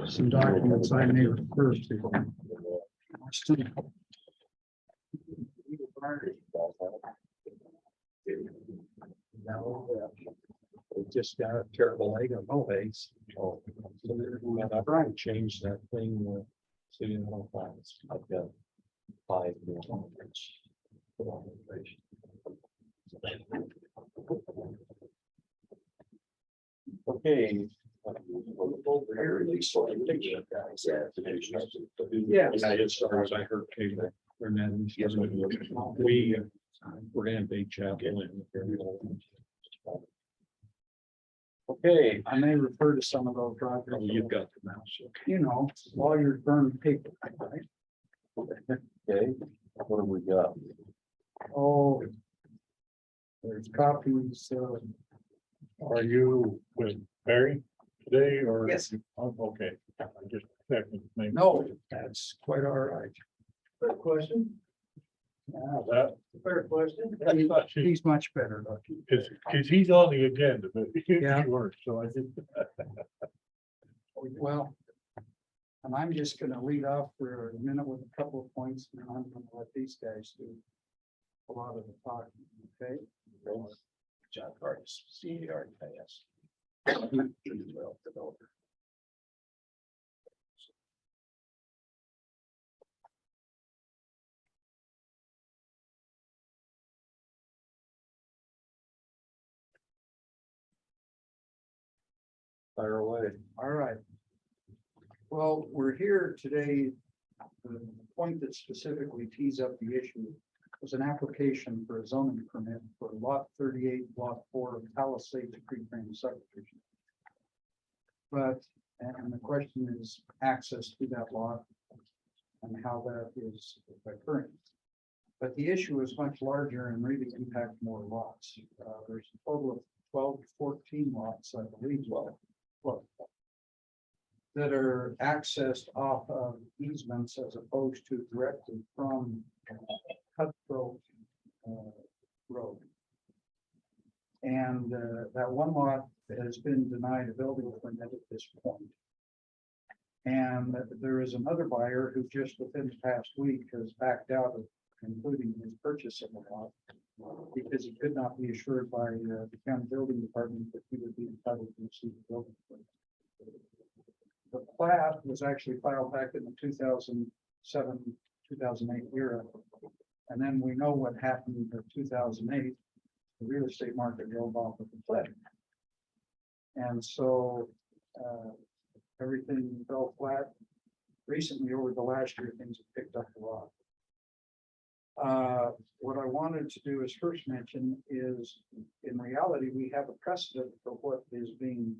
Some documents I may refer to. It just got a terrible leg on both legs. Oh, so I'm trying to change that thing. So you know, I've got 5 more. Okay. Yeah, as far as I heard, yes, we're gonna big chapel. Okay, I may refer to some of those oh, documents. you've got the mouse. You know, lawyers burn paper, right? Okay, what have we got? Oh. There's copies, Are you with Barry today or? Yes. Oh, okay, I just checking. no, that's quite all right. Fair question. That, Fair question. I thought she- He's much better, Lucky. cause he's on the agenda, but Yeah. you weren't, so I just. Well, and I'm just gonna lead off for a minute with a couple of points, and I'm gonna let these guys do a lot of the talking, okay? John Curtis, CARTS. Developer. Fire away. All right. Well, we're here today. The point that specifically tees up the issue was an application for a zoning permit for lot 38, block 4 of Palisades Creek Subdivision. But, and the question is access to that lot and how that is occurring. But the issue is much larger and really impact more lots. There's a total of 12 to 14 lots, I believe, that are accessed off of easements as opposed to directly from Cutthroat Road. And that one lot has been denied a building permit at this point. And there is another buyer who just within the past week has backed out of including his purchase of the lot because he could not be assured by the county building department that he would be entitled to receive the building permit. The plat was actually filed back in the 2007, 2008 era. And then we know what happened in 2008. The real estate market drove off of the plat. And so everything fell flat. Recently, over the last year, things have picked up a lot. What I wanted to do is first mention is, in reality, we have a precedent for what is being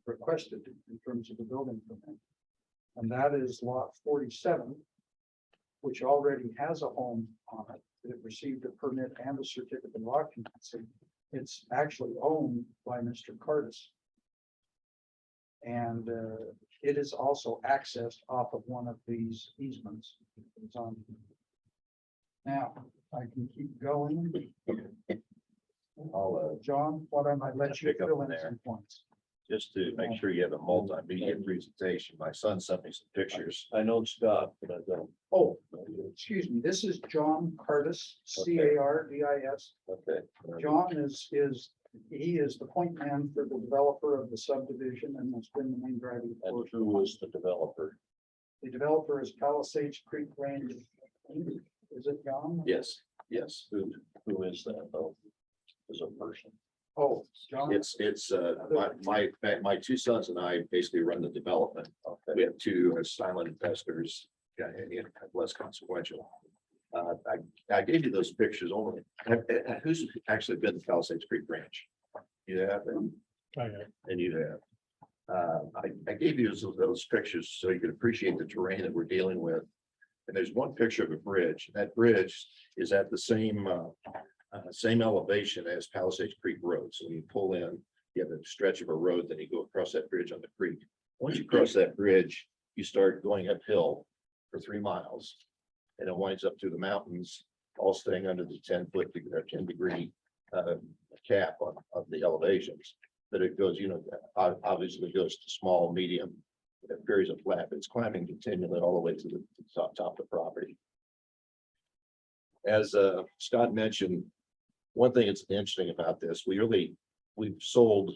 requested in terms of the building permit. And that is lot 47, which already has a home on it. It received a permit and a certificate of occupancy. It's actually owned by Mr. Curtis. And it is also accessed off of one of these easements. It's on. Now, I can keep going. I'll John, why don't I let you pick up fill in there. some points? just to make sure you have a multimedia presentation. My son sent me some pictures. I know Scott, but I don't. Oh, excuse me, this is John Curtis, Cardis. Okay. John he is the point man for the developer of the subdivision and has been the main driving And force. who was the developer? The developer is Palisades Creek Range. Is it John? Yes, yes. Who is that though? As a person? Oh, John. It's my two sons and I basically run the development. We have two silent investors, less consequential. I gave you those pictures only. Who's actually been to Palisades Creek Ranch? You have, and you have. I gave you those pictures so you could appreciate the terrain that we're dealing with. And there's one picture of a bridge. That bridge is at the same elevation as Palisades Creek Road. So when you pull in, you have a stretch of a road, then you go across that bridge on the creek. Once you cross that bridge, you start going uphill for 3 miles. And it winds up through the mountains, all staying under the 10 degree cap of the elevations. but it goes, obviously it goes to small, medium, periods of flat, but it's climbing continually all the way to the top of the property. As Scott mentioned, one thing that's interesting about this, we've sold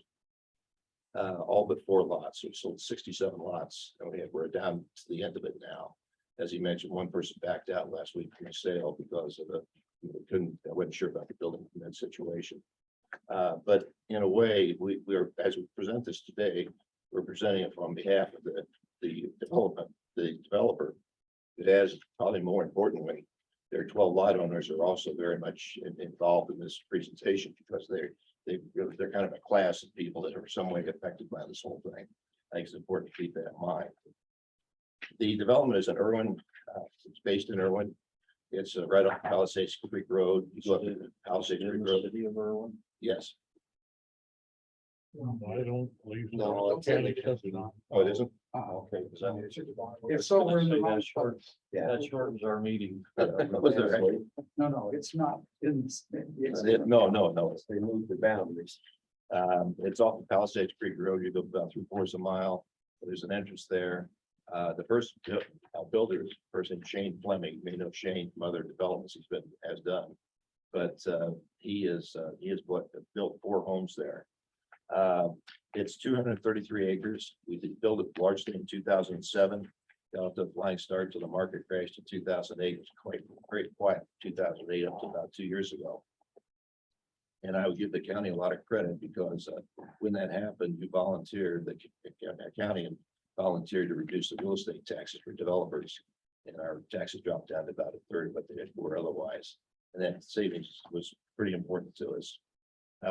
all but 4 lots. We've sold 67 lots, and we're down to the end of it now. As he mentioned, one person backed out last week from the sale because of I wasn't sure about the building permit situation. But in a way, as we present this today, we're presenting it on behalf of the developer. It has, probably more importantly, their 12 lot owners are also very much involved in this presentation because they're kind of a class of people that are some way affected by this whole thing. I think it's important to keep that in mind. The development is in Irwin. It's based in Irwin. It's right off Palisades Creek Road. You go up to Palisades Creek Road. City of Irwin. Yes. I don't believe. No, it's in the county. Oh, it isn't? Okay. If so, we're in the wrong That short, place. that shortens our meeting. Was there? No, it's not. It's No. They moved the boundaries. It's off of Palisades Creek Road. You go about 3/4 a mile. There's an entrance there. The first builder is a person, Shane Fleming. You may know Shane from other developments has done. But he has built 4 homes there. It's 233 acres. We did build it largely in 2007. Got off to a flying start till the market crashed in 2008. It was quite quiet in 2008 up to about 2 years ago. And I would give the county a lot of credit because when that happened, you volunteered, the county volunteered to reduce the real estate taxes for developers. And our taxes dropped down to about 1/3 of what they were otherwise. And that savings was pretty important to us.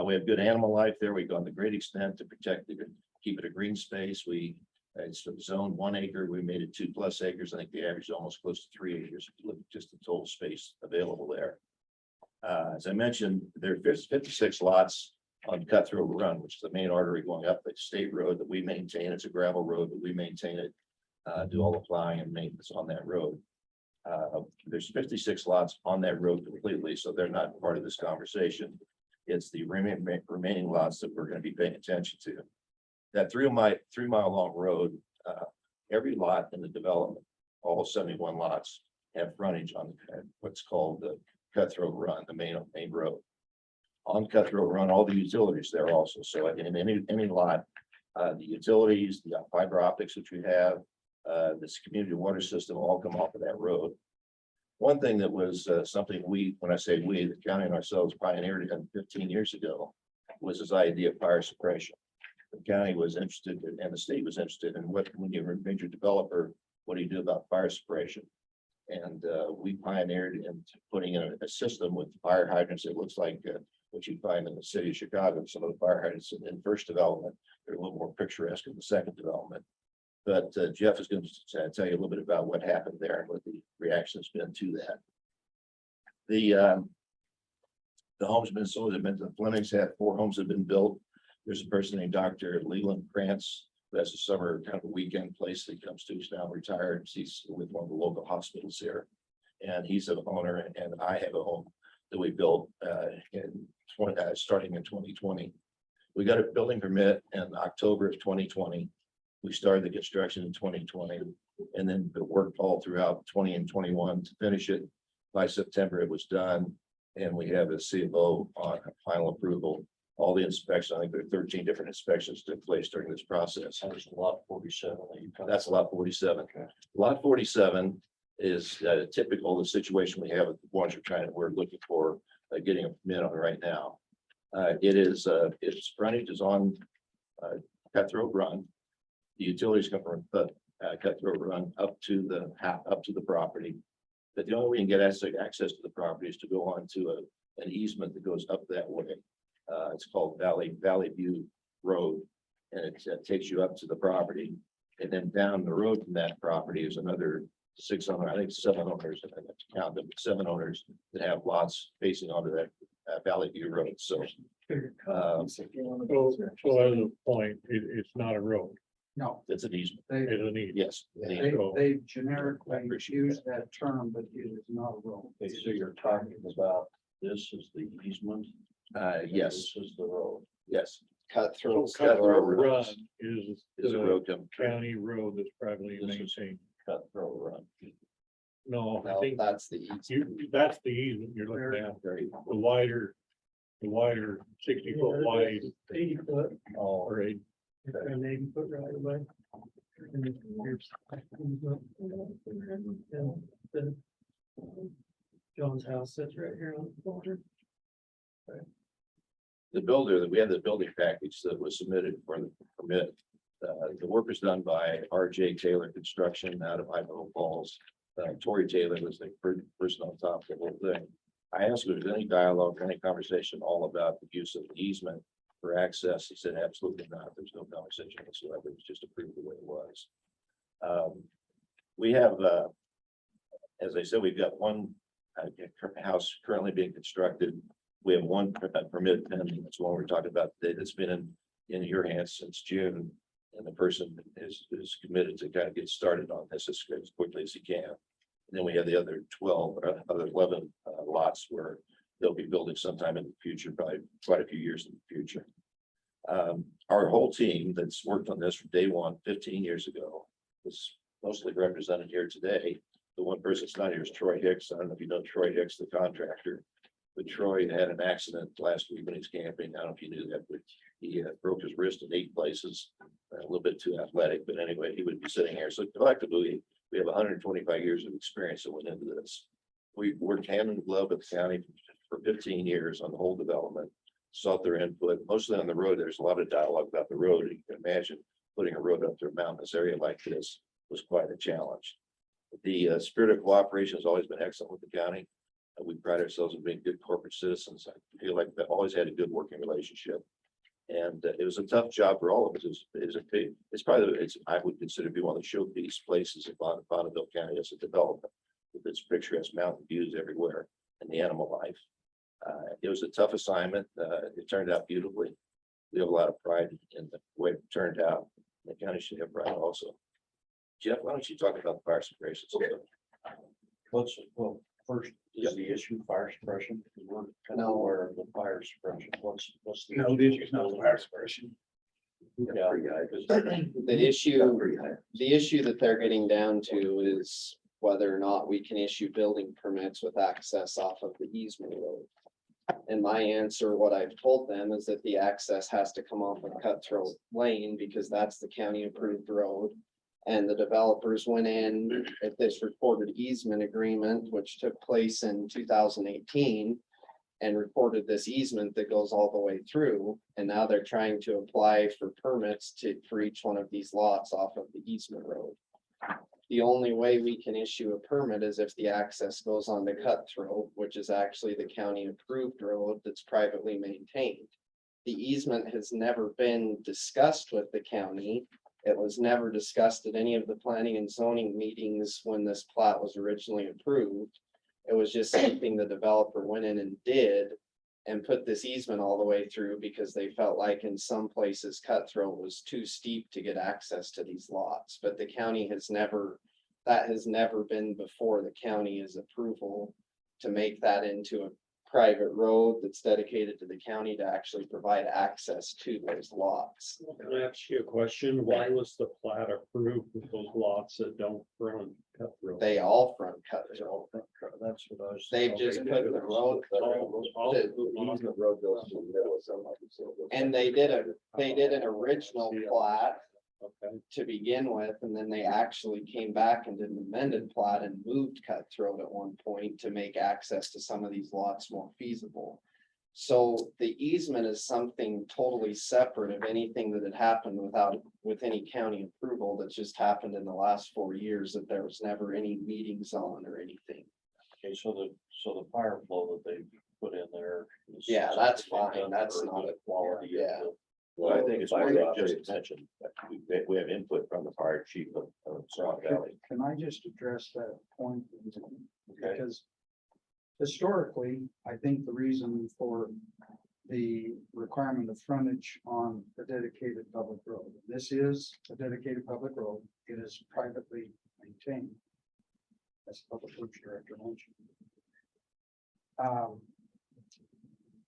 We have good animal life there. We've gone to great extent to protect keep it a green space. It's zone 1 acre. We made it 2+ acres. I think the average is almost close to 3 acres. If you look at just the total space available there. As I mentioned, there's 56 lots on Cutthroat Run, which is the main artery going up the state road that we maintain. It's a gravel road, but we maintain it, do all the plowing and maintenance on that road. There's 56 lots on that road completely, so they're not part of this conversation. It's the remaining lots that we're going to be paying attention to. That 3-mile long road, every lot in the development, all 71 lots have frontage on what's called the Cutthroat Run, the main road. On Cutthroat Run, all the utilities there also. So in any lot, the utilities, the fiber optics which we have, this community water system all come off of that road. One thing that was something when I say we, the county and ourselves pioneered in 15 years ago, was this idea of fire suppression. The county was interested and the state was interested in when you're a major developer, what do you do about fire suppression? And we pioneered in putting in a system with fire hydrants. It looks like what you find in the city of Chicago. Some of the fire hydrants in first development, they're a little more picturesque in the second development. But Jeff is going to tell you a little bit about what happened there and what the reaction has been to that. The homes have been sold. The Flemings had 4 homes have been built. There's a person named Dr. Leland Krantz. That's a summer kind of a weekend place that he comes to. He's now retired. He's with one of the local hospitals here. And he's an owner, and I have a home that we built starting in 2020. We got a building permit in October of 2020. We started the construction in 2020 and then worked all throughout 20 and 21 to finish it. By September, it was done. And we have a C of O on final approval. All the inspections, I think there are 13 different inspections took place during this process. That's lot 47. That's lot 47. Okay. Lot 47 is typical of the situation we have with the ones we're looking for getting a permit on right now. Its frontage is on Cutthroat Run. The utilities come from Cutthroat Run up to the property. But the only way you can get access to the property is to go on to an easement that goes up that way. It's called Valley View Road, and it takes you up to the property. And then down the road from that property is another 6 owners, I think 7 owners, and I have to count them, 7 owners that have lots facing onto that Valley View Road. So So as a point, it's not a road. No, it's an easement. It's an easement. Yes. they generically use that term, but it is not a road. Okay, so you're talking about, this is the easement. Yes, This is the road. yes. Cutthroat. Cutthroat Road. Run is Is a the road coming. county road that's privately This is- maintained. Cutthroat Run. No, I No, think that's the easement. that's the easement you're looking at, Very, the wider 60-foot wide 80 foot or a and 80 foot right away. And the John's house sits right here on the border. the builder, we had the building package that was submitted for the permit. The work was done by R.J. Taylor Construction out of Idaho Falls. Tori Taylor was the person on top of the whole thing. I asked if there was any dialogue, any conversation all about the use of the easement for access. He said absolutely not. There's no conversation whatsoever. It was just approved the way it was. We have, as I said, we've got one house currently being constructed. We have one permit pending. That's one we're talking about today. That's been in your hands since June. And the person is committed to kind of get started on this as quickly as he can. And then we have the other 12 or other 11 lots where they'll be building sometime in the future, probably quite a few years in the future. Our whole team that's worked on this from day one, 15 years ago, is mostly represented here today. The one person that's not here is Troy Hicks. I don't know if you know Troy Hicks, the contractor. But Troy had an accident last week when he was camping. I don't know if you knew that, but he broke his wrist in 8 places. A little bit too athletic, but anyway, he would be sitting here. So collectively, we have 125 years of experience that went into this. We worked hand in glove with the county for 15 years on the whole development, sought their input, mostly on the road. There's a lot of dialogue about the road. You can imagine putting a road up through a mountainous area like this was quite a challenge. The spirit of cooperation has always been excellent with the county. We pride ourselves on being good corporate citizens. I feel like we've always had a good working relationship. And it was a tough job for all of us. It's probably, I would consider to be one of the showpiece places in Bonneville County as a development with its picturesque mountain views everywhere and the animal life. It was a tough assignment. It turned out beautifully. We have a lot of pride in the way it turned out. The county should have pride also. Jeff, why don't you talk about the fire suppression system? Well, first is the issue fire suppression, because we're kind of aware of the fire suppression. What's the? No, the issue is not the fire suppression. Yeah, The issue that they're getting down to is whether or not we can issue building permits with access off of the easement road. And my answer, what I've told them is that the access has to come off of Cutthroat Lane because that's the county approved road. And the developers went in at this recorded easement agreement, which took place in 2018. And recorded this easement that goes all the way through, and now they're trying to apply for permits for each one of these lots off of the easement road. The only way we can issue a permit is if the access goes on the Cutthroat, which is actually the county approved road that's privately maintained. The easement has never been discussed with the county. It was never discussed at any of the planning and zoning meetings when this plat was originally approved. It was just something the developer went in and did and put this easement all the way through because they felt like in some places Cutthroat was too steep to get access to these lots. But the county has never, that has never been before the county's approval to make that into a private road that's dedicated to the county to actually provide access to those lots. Can I ask you a question? Why was the plat approved with those lots that don't front Cutthroat? They all front Cutthroat. That's what I was. They've just put the road. Road goes to the middle of somebody. And they did an original plat Okay, to begin with, and then they actually came back and did an amended plat and moved Cutthroat at one point to make access to some of these lots more feasible. So the easement is something totally separate of anything that had happened with any county approval that just happened in the last 4 years that there was never any meetings on or anything. Okay, so the fire flow that they put in there. Yeah, that's fine. That's not a quality. yeah. Well, I think it's what you just mentioned. We have input from the fire chief of Swan Valley. Can I just address that point? Okay. Because historically, I think the reason for the requirement of frontage on a dedicated public road, this is a dedicated public road, it is privately maintained. As the Public Works Director mentioned.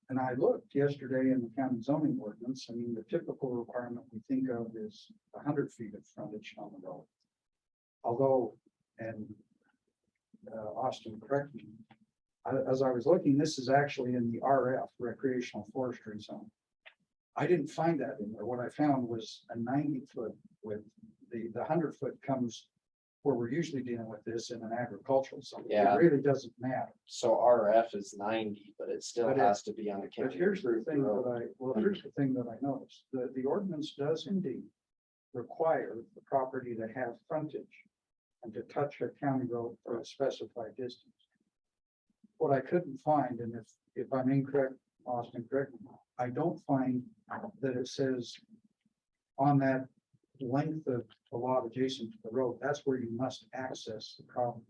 And I looked yesterday in the county zoning ordinance. I mean, the typical requirement we think of is 100 feet of frontage on the road. Although, and Austin, correct me, as I was looking, this is actually in the RF, recreational forestry zone. I didn't find that in there. What I found was a 90-foot with the 100-foot comes where we're usually dealing with this in an agricultural zone. Yeah. It really doesn't matter. So RF is 90, but it still But it- has to be on a But county. here's the approved thing road. here's the thing that I noticed. The ordinance does indeed require the property to have frontage and to touch a county road for a specified distance. What I couldn't find, and if I'm incorrect, Austin, correct me, I don't find that it says on that length of the lot adjacent to the road, that's where you must access the property.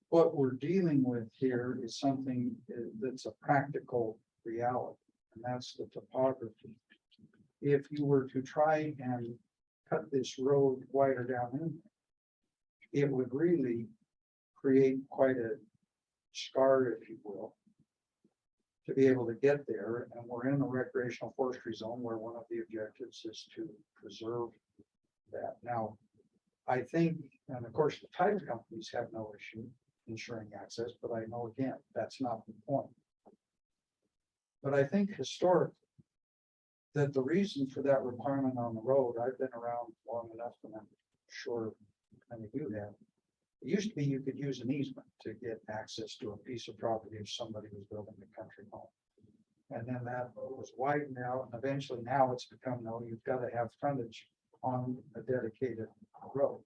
What we're dealing with here is something that's a practical reality, and that's the topography. If you were to try and cut this road wider down in, it would really create quite a scar, if you will, to be able to get there. And we're in a recreational forestry zone where one of the objectives is to preserve that. Now, I think, and of course, the title companies have no issue ensuring access, but I know again, that's not the point. But I think historically, that the reason for that requirement on the road, I've been around long enough and I'm sure many of you have. It used to be you could use an easement to get access to a piece of property if somebody was building a country home. And then that was widened out, and eventually now it's become, no, you've got to have frontage on a dedicated road.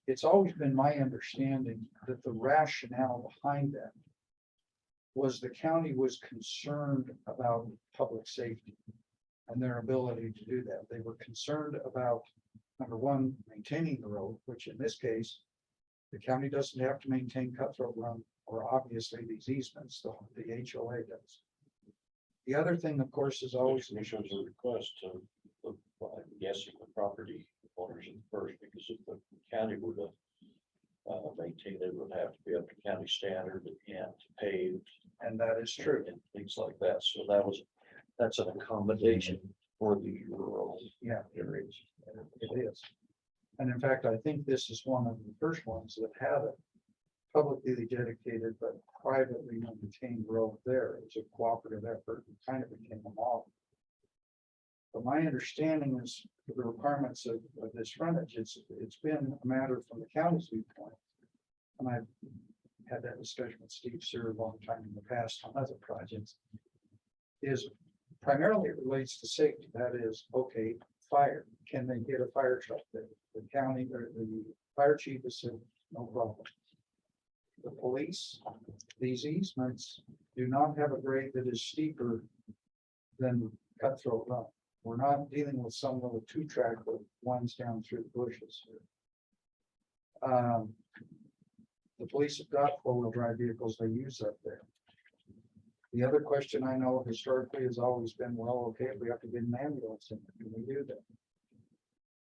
It's always been my understanding that the rationale behind that was the county was concerned about public safety and their ability to do that. They were concerned about, number one, maintaining the road, which in this case, the county doesn't have to maintain Cutthroat Run, or obviously these easements, the HOA does. The other thing, of course, is always. Commissioners a request to, I'm guessing the property owners at first, because if the county were to maintain it, would have to be up to county standard and paved. And that is true. And things like that. So that's an accommodation for the rural Yeah, areas. it is. And in fact, I think this is one of the first ones that had a publicly dedicated but privately maintained road there. It's a cooperative effort and kind of became a model. But my understanding is the requirements of this frontage, it's been a matter from the county's viewpoint. And I've had that discussion with Steve Sear a long time in the past on other projects. Is primarily it relates to safety. That is, okay, fire. Can they get a fire truck there? The county or the fire chief has said, no problem. The police, these easements do not have a grade that is steeper than Cutthroat Run. We're not dealing with some little 2-track that winds down through the bushes here. The police have got 4-wheel drive vehicles they use up there. The other question I know historically has always been, well, okay, if we have to get an ambulance in, can we do that?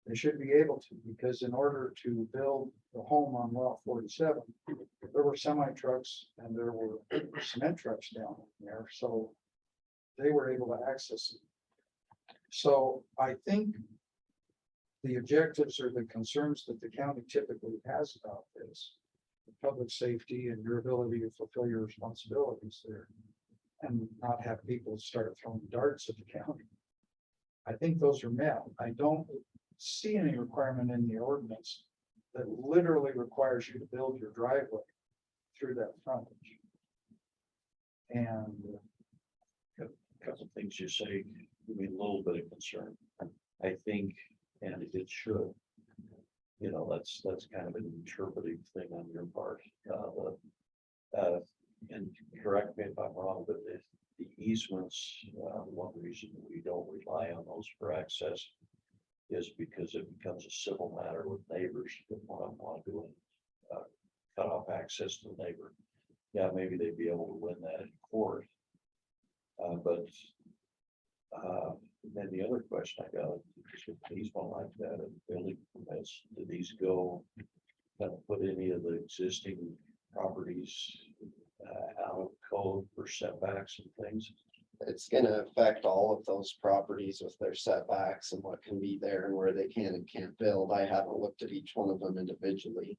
They should be able to, because in order to build the home on Lot 47, there were semi trucks and there were cement trucks down there, so they were able to access it. So I think the objectives or the concerns that the county typically has about this, public safety and your ability to fulfill your responsibilities there, and not have people start throwing darts at the county. I think those are met. I don't see any requirement in the ordinance that literally requires you to build your driveway through that frontage. And Couple of things you say, give me a little bit of concern. I think, and it should, you know, that's kind of an interpretive thing on your part. And correct me if I'm wrong, but if the easements, one reason we don't rely on those for access is because it becomes a civil matter with neighbors that want to cut off access to the neighbor. Yeah, maybe they'd be able to win that in court. But then the other question I got is with an easement like that and building permits, do these go kind of put any of the existing properties out of code for setbacks and things. It's gonna affect all of those properties with their setbacks and what can be there and where they can and can't build. I haven't looked at each one of them individually.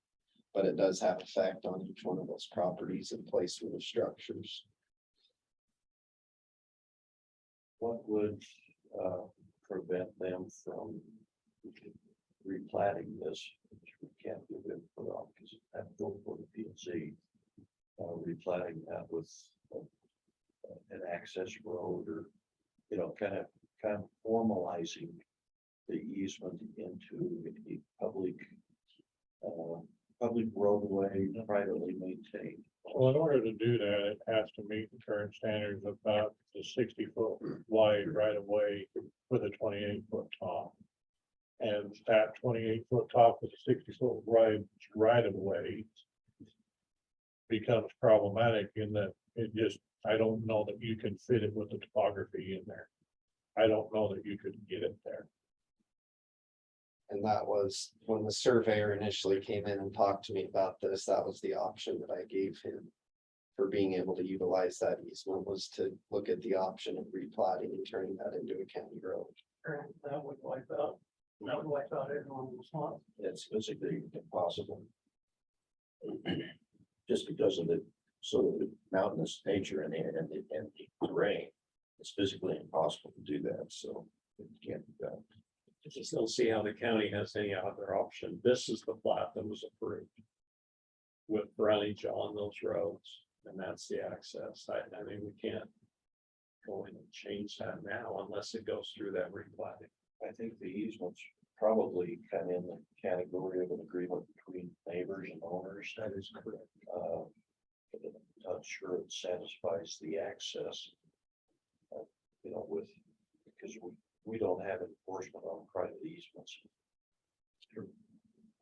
But it does have effect on each one of those properties and placement of structures. What would prevent them from replatting this, which we can't give input on, because that go for the P and Z. Replatting that with an access road or, you know, kind of formalizing the easement into a public roadway privately maintained. Well, in order to do that, it has to meet the current standards of about the 60-foot wide right of way with a 28-foot top. And that 28-foot top with a 60-foot right of way becomes problematic in that it just, I don't know that you can fit it with the topography in there. I don't know that you could get it there. And that was when the surveyor initially came in and talked to me about this, that was the option that I gave him. For being able to utilize that easement was to look at the option of replatting and turning that into a county road. That would wipe out everyone's lot. It's physically impossible. Just because of the mountainous nature and the terrain, it's physically impossible to do that, so it can't be done. I just don't see how the county has any other option. This is the plat that was approved. With frontage on those roads, and that's the access. I mean, we can't go in and change that now unless it goes through that replatting. I think the easements probably kind of in the category of an agreement between neighbors and owners. That is correct. But I'm not sure it satisfies the access. You know, because we don't have enforcement on private easements.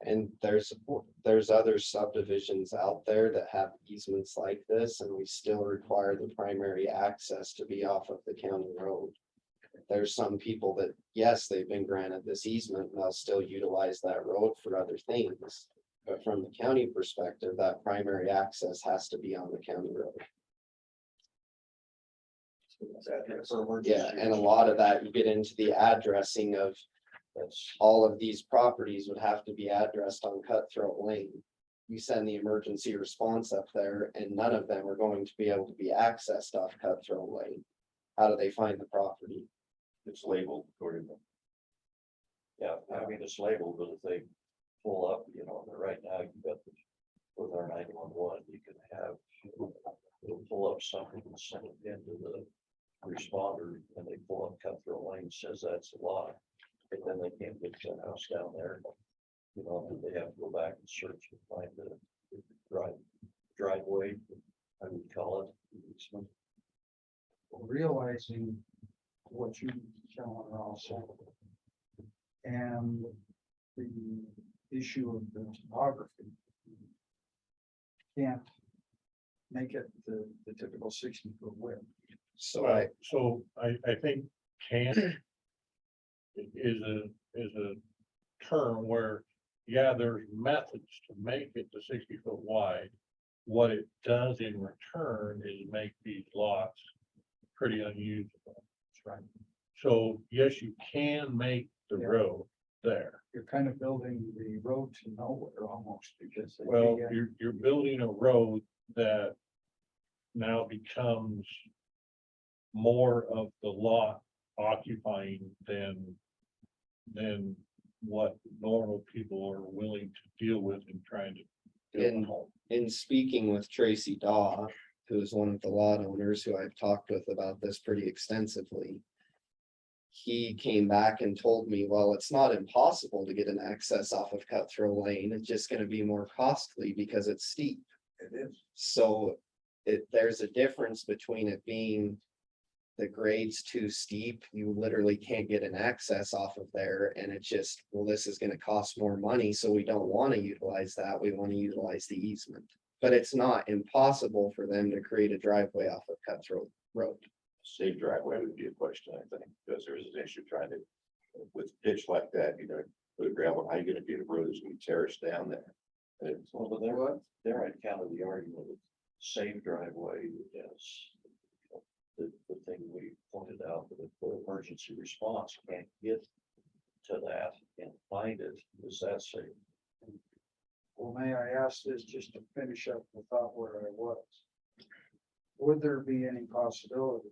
And there's other subdivisions out there that have easements like this, and we still require the primary access to be off of the county road. There's some people that, yes, they've been granted this easement, and they'll still utilize that road for other things. But from the county perspective, that primary access has to be on the county road. Yeah, and a lot of that, you get into the addressing of, all of these properties would have to be addressed on Cutthroat Lane. You send the emergency response up there and none of them are going to be able to be accessed off Cutthroat Lane. How do they find the property? It's labeled according to. Yeah, I mean, it's labeled, but if they pull up, you know, right now you got the, with our 911, you can have, it'll pull up something and send it into the responder, and they pull up Cutthroat Lane, says that's a lot. And then they can't get to the house down there. You know, and they have to go back and search and find the driveway, I would call it. Realizing what you telling also. And the issue of the topography. Can't make it the typical 60-foot width. So I think can is a term where, yeah, there's methods to make it to 60-foot wide. What it does in return is make these lots pretty unusable. That's right. So yes, you can make the road there. You're kind of building the road to nowhere almost because. Well, you're building a road that now becomes more of the lot occupying than what normal people are willing to deal with in trying to build a home. in speaking with Tracy Daw, who is one of the lot owners who I've talked with about this pretty extensively. He came back and told me, well, it's not impossible to get an access off of Cutthroat Lane. It's just gonna be more costly because it's steep. It is. So there's a difference between it being the grade's too steep, you literally can't get an access off of there, and it's just, well, this is gonna cost more money, so we don't want to utilize that, we want to utilize the easement. But it's not impossible for them to create a driveway off of Cutthroat Road. Safe driveway would be a question, I think, because there's an issue trying to, with pitch like that, you know, put a gravel, how you gonna get a road that's gonna be terraced down there? And it's, Well, but they're I'd counter the argument safe driveway is the thing we pointed out, that if the emergency response can't get to that and find it, is that safe? Well, may I ask this just to finish up the thought where I was? Would there be any possibility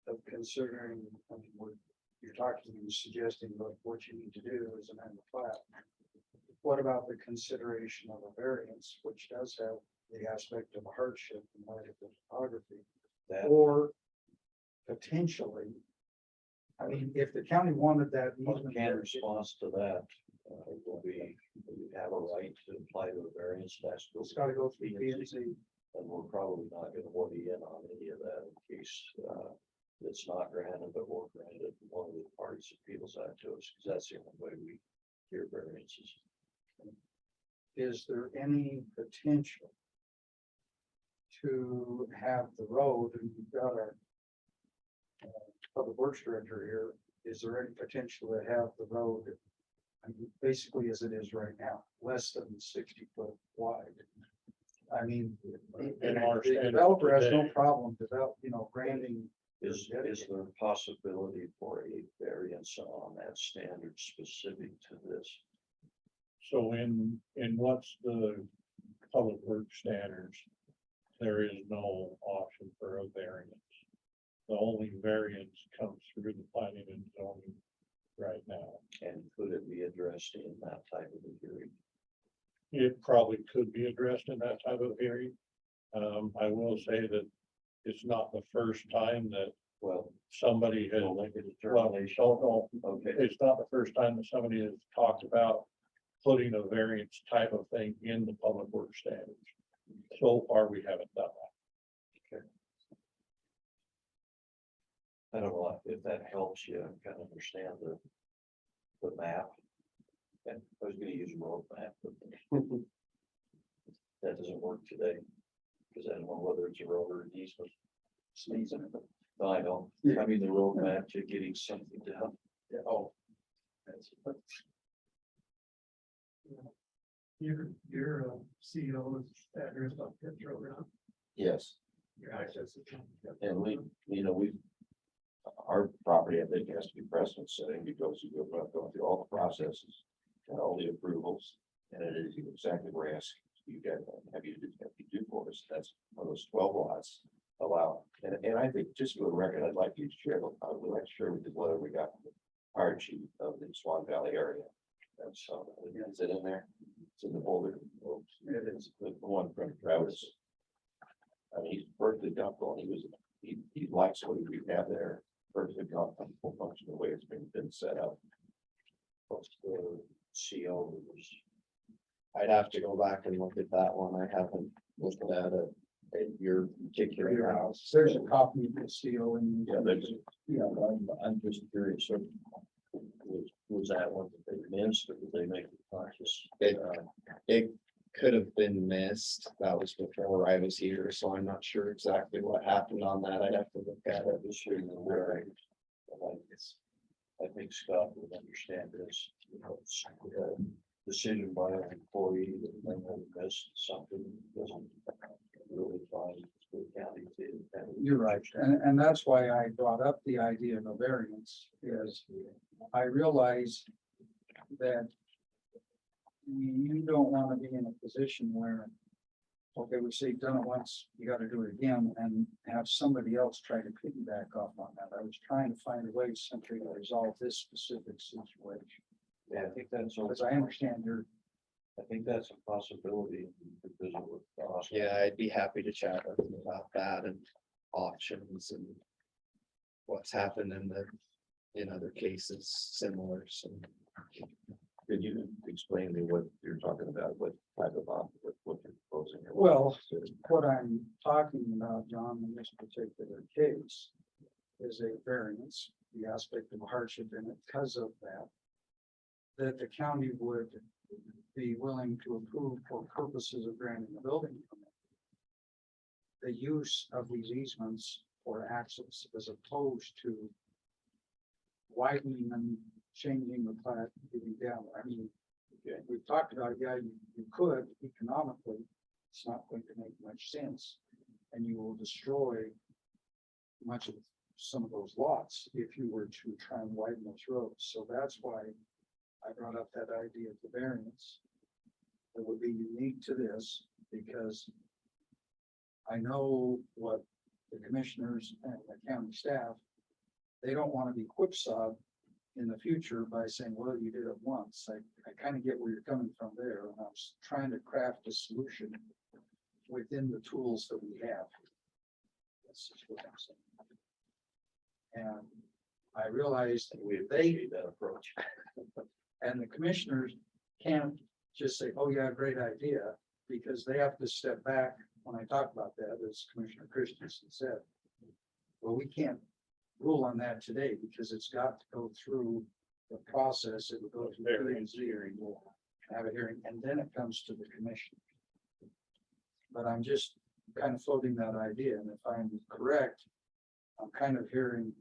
of considering, I mean, you're talking and suggesting that what you need to do is amend the plat? What about the consideration of a variance, which does have the aspect of a hardship in light of the topography? That, Or potentially, I mean, if the county wanted that. what easement can there, response to that, will be, we have a right to apply to a variance, that's. It's gotta go through P and Z. And we're probably not gonna weigh in on any of that in case, it's not granted, but we're granted, one of the parties appeals that to us, because that's the only way we hear variances. Is there any potential to have the road, and you've got our public works director here, is there any potential to have the road, I mean, basically as it is right now, less than 60 foot wide? I mean, In our the developer has no today. problem granting. Is there a possibility for a variance on that standard specific to this? So in what's the public works standards, there is no option for a variance. The only variance comes through the planning and zoning right now. And could it be addressed in that type of a hearing? It probably could be addressed in that type of hearing. I will say that it's not the first time that Well, somebody has, we'll make a well, determination. don't know. Okay, It's not the first time that somebody has talked about putting a variance type of thing in the public works standards. So far, we haven't done that. I don't know if that helps you kind of understand the map. And I was gonna use a road map, but that doesn't work today. Because I don't know whether it's a road or an easement. No, I don't. I mean, the road map to getting something down. Oh. Your CEO is address on Pitt Road, huh? Yes, Your access. and we, our property, I think, has to be precedent setting because you go through all the processes and all the approvals. And it is exactly where you get, have you do for us, that's one of those 12 lots allow. And I think just for the record, I'd like you to share, I would like to share with you whether we got the fire chief of the Swan Valley area. That's, is it in there? It's in the folder. It is the one from Travis. I mean, he's perfectly comfortable, and he likes what we have there, perfectly comfortable function, the way it's been set up. What's the CO was? I'd have to go back and look at that one. I haven't looked at it at your particular house. There's a copy of the CO in. Yeah, there's- Yeah, I'm just curious, so was that one that they missed, or did they make it conscious? It could have been missed. That was before I was here, so I'm not sure exactly what happened on that. I'd have to look at it. This year, I think Scott would understand this, it's a decision by an employee that they have missed something, doesn't really find the county to. You're right, and that's why I brought up the idea of a variance, is I realize that you don't want to be in a position where, okay, we say done it once, you got to do it again, and have somebody else try to piggyback off on that. I was trying to find a way simply to resolve this specific situation. Yeah, I think that's. Because I understand your, I think that's a possibility because of what cost. Yeah, I'd be happy to chat with them about that and options and what's happened in other cases similar, so. Could you explain to me what you're talking about, what type of, what you're proposing? here? well, what I'm talking about, John, in this particular case is a variance, the aspect of hardship in it because of that the county would be willing to approve for purposes of granting a building permit the use of these easements for access as opposed to widening and changing the plat, getting down. I mean, we've talked about, yeah, you could economically It's not going to make much sense. And you will destroy much of some of those lots if you were to try and widen those roads. So that's why I brought up that idea of the variance. It would be unique to this because I know what the commissioners and the county staff, they don't want to be whipsawed in the future by saying, well, you did it once. I kind of get where you're coming from there. And I was trying to craft a solution within the tools that we have. That's just what I'm saying. And I realized that We they, appreciate that approach. and the commissioners can't just say, oh yeah, great idea, because they have to step back. When I talk about that, as Commissioner Christensen said, well, we can't rule on that today because it's got to go through the process. It would go through the hearing, we'll have a hearing, and then it comes to the commission. But I'm just kind of floating that idea, and if I'm correct, I'm kind of hearing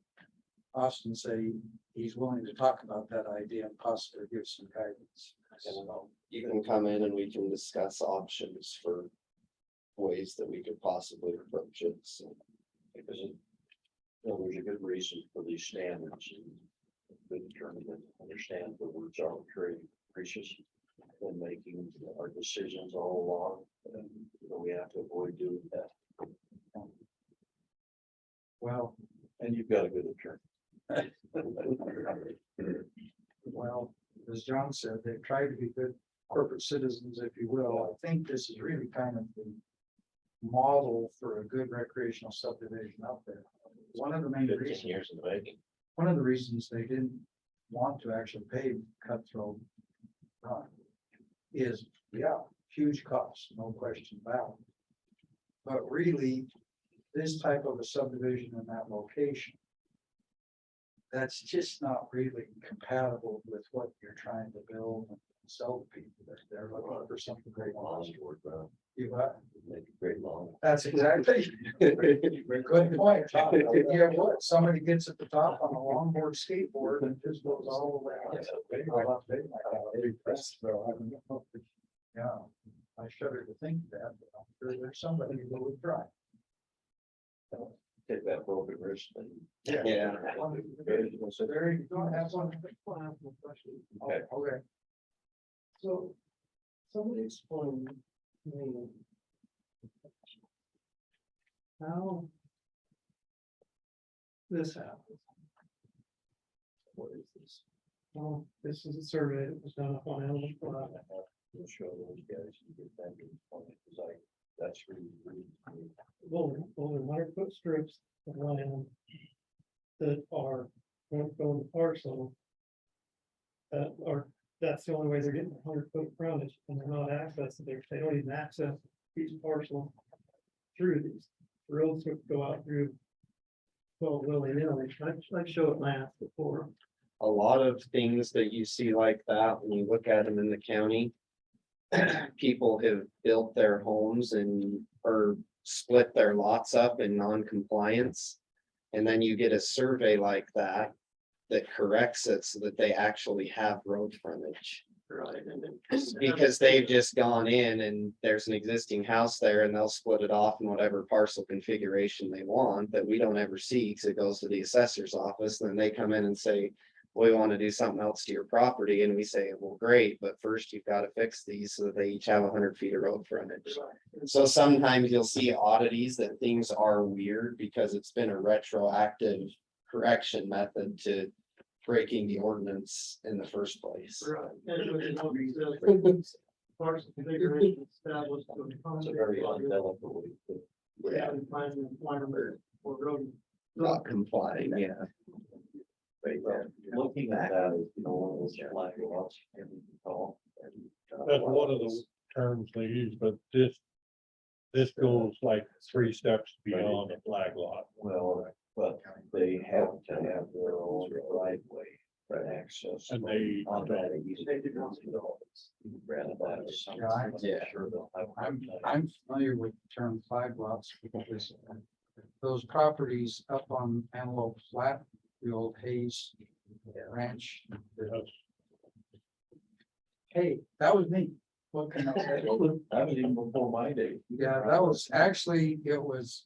Austin say he's willing to talk about that idea and possibly give some guidance. You can come in and we can discuss options for ways that we could possibly approach it. So, Because there's a good reason for these standards. And good term to understand the words arbitrary capricious when making our decisions all along. And we have to avoid doing that. Well, And you've got a good attorney. well, as John said, they've tried to be good corporate citizens, if you will. I think this is really kind of the model for a good recreational subdivision out there. One of the main 15 reasons, years in the making. one of the reasons they didn't want to actually pay Cutthroat Run is, yeah, huge cost, no question about it. But really, this type of a subdivision in that location, that's just not really compatible with what you're trying to build and sell to people. They're looking for something great. You what? Make a great long. That's exactly. Good point. Tom. Yeah, what, somebody gets at the top on a longboard skateboard and just goes all the way out. Yeah, I shudder to think that, but I'm sure there's somebody who would try. Take that broken wrist and. Yeah. So there you go, have one. Okay. Okay. So, somebody explain to me how this happens. What is this? Well, this is a survey that was done up on Final Plat. We'll show those guys and get them to explain it, because that's really. Over 100-foot strips of land that are going to go in the parcel. That's the only way they're getting 100-foot frontage, and they're not accessing, they don't even access each parcel through these roads that go out through. Well, willy-nilly, I've showed maps before. a lot of things that you see like that, when you look at them in the county. People have built their homes and, or split their lots up in non-compliance. And then you get a survey like that, that corrects it so that they actually have road frontage. Right. Because they've just gone in and there's an existing house there and they'll split it off in whatever parcel configuration they want that we don't ever see, because it goes to the assessor's office. Then they come in and say, we want to do something else to your property, and we say, well, great, but first you've got to fix these so that they each have 100 feet of road frontage. So sometimes you'll see oddities that things are weird because it's been a retroactive correction method to breaking the ordinance in the first place. Right. And it was parcel configuration established to It's a very undeveloped way to. Yeah, for road. not complying, yeah. Looking at that is, one of those flag lots. And all. That's one of the terms they use, but this goes like 3 steps beyond a flag lot. Well, but they have to have their own right way for access. And they On that easy. Rather than some- Yeah, I- Yeah. Sure they'll have. I'm familiar with the term flag lots because those properties up on Antelope Flat, the old Hayes Ranch. That's- Hey, that was me. What can I say? I was even before my day. Yeah, that was actually, it was,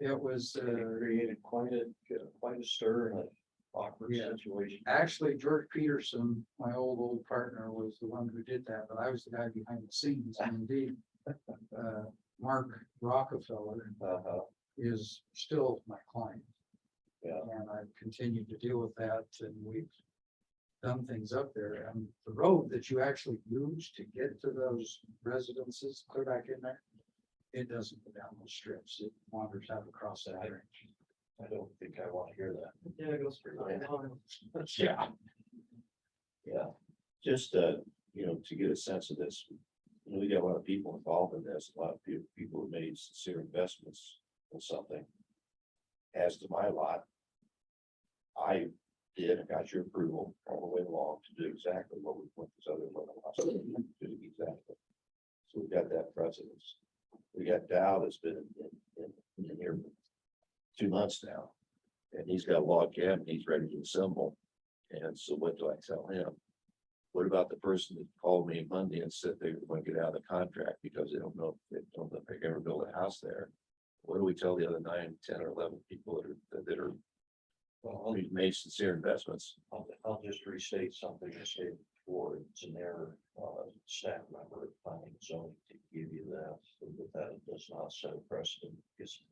It created quite a stir and an awkward Yeah. situation. actually George Peterson, my old partner, was the one who did that, but I was the guy behind the scenes. And indeed, Mark Rockefeller Uh-huh, is still my client. yeah, And I've continued to deal with that, and we've done things up there, and the road that you actually use to get to those residences, clear back in there. It doesn't go down those strips, it wanders out across that range. I don't think I want to hear that. Yeah, it goes for 9 miles. Yeah. Yeah, just, to get a sense of this, we got a lot of people involved in this, a lot of people who made sincere investments in something. As to my lot, I got your approval all the way along to do exactly what we want this other one. Exactly. So we got that precedence. We got Dow that's been in here for 2 months now. And he's got a log cabin, he's ready to assemble. And so what do I tell him? What about the person that called me Monday and said they were going to get out of the contract because they don't know if they can ever build a house there? What do we tell the other 9, 10, or 11 people that are we've made sincere investments? I'll just restate something I said before. It's an error, staff member at planning and zoning to give you that, so that it does not set a precedent, because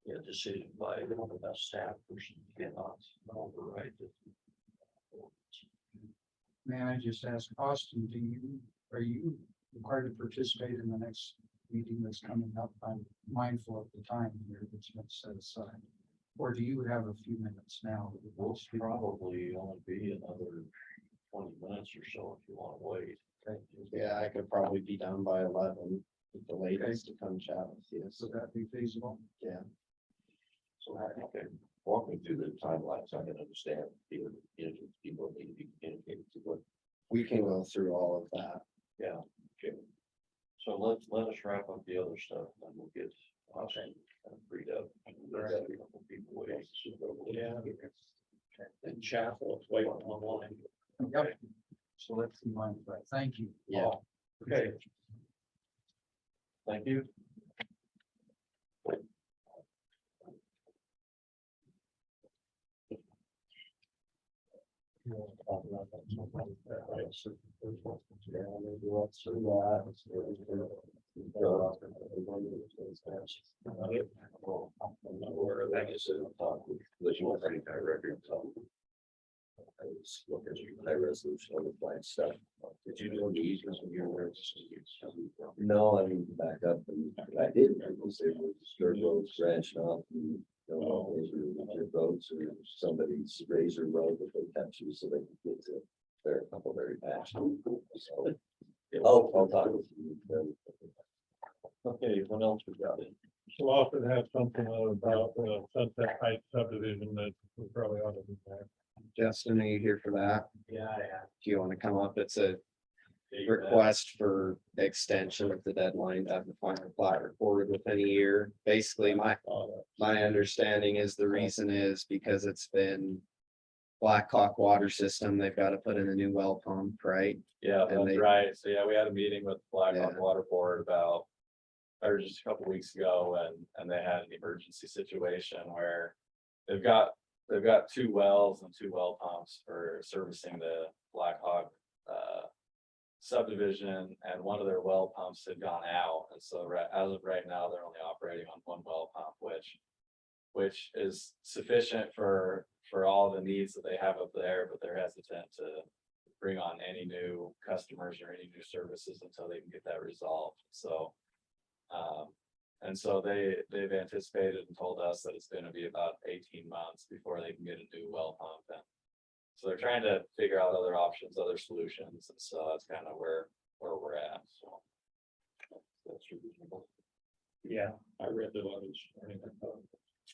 a decision by a staff person cannot override it. May I just ask Austin, are you required to participate in the next meeting that's coming up? I'm mindful of the time here that's been set aside. Or do you have a few minutes now? Will probably only be another 20 minutes or so if you want to wait. Yeah, I could probably be done by 11, at the latest to come chat with you. So Would that be feasible? yeah, So okay, walk me through the timeline so I can understand people need to be communicated to what. we can go through all of that. Yeah, okay. So let us wrap up the other stuff and we'll get Austin kind of freed up. We've got a couple people waiting. Yeah. And Chapel, it's waiting online. Yep. So let's be mindful of that. Thank you. Yeah. all. Okay. Thank you. I was looking at my resolution on the plan stuff. Did you do the easements when you were there? No, I mean, back up and I did, I was able to start roads branching off. Your roads or somebody's razor road that they catch you so they can get to their couple very fast. So, I'll talk with you. Okay, what else we got? So often have something about Sunset Heights subdivision that we probably ought to be there. Justin, are you here for that? Yeah. Do you want to come up? It's a request for extension of the deadline to have the final plat recorded within a year. Basically, my understanding is the reason is because it's been Blackhawk water system, they've got to put in a new well pump, right? Yeah, And that's they- right. So yeah, we had a meeting with Blackhawk Yeah. Water Board or just a couple weeks ago, and they had an emergency situation where they've got 2 wells and 2 well pumps for servicing the Blackhawk subdivision, and one of their well pumps had gone out, and so as of right now, they're only operating on 1 well pump, which is sufficient for all the needs that they have up there, but they're hesitant to bring on any new customers or any new services until they can get that resolved. So and so they've anticipated and told us that it's going to be about 18 months before they can get a new well pump. And so they're trying to figure out other options, other solutions. And so that's kind of where we're at. So that's reasonable. Yeah, I read the letters.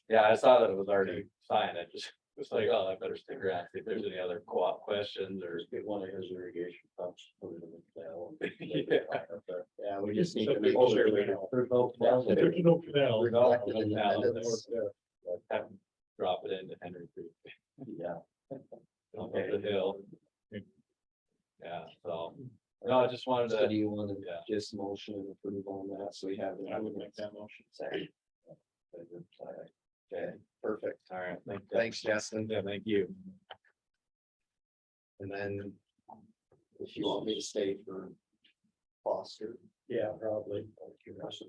Yeah, I saw that it was already signed. I just was like, oh, I better stick around, see if there's any other co-op questions or. Get one of his irrigation pumps. Put it in the canal. Yeah, we just need to So make people sure. are- There's no canal there. There's no canal. Reflected in the Now, minutes. have them drop it into Henry Creek. Yeah. Up the hill. Yeah, so No, I just wanted So to, do you want to yeah. just motion and approve on that, so we have. I would make that motion. Okay, perfect. All right, Thanks, Justin. Yeah, thank you. And then if you want me to stay for Foster. Yeah, probably.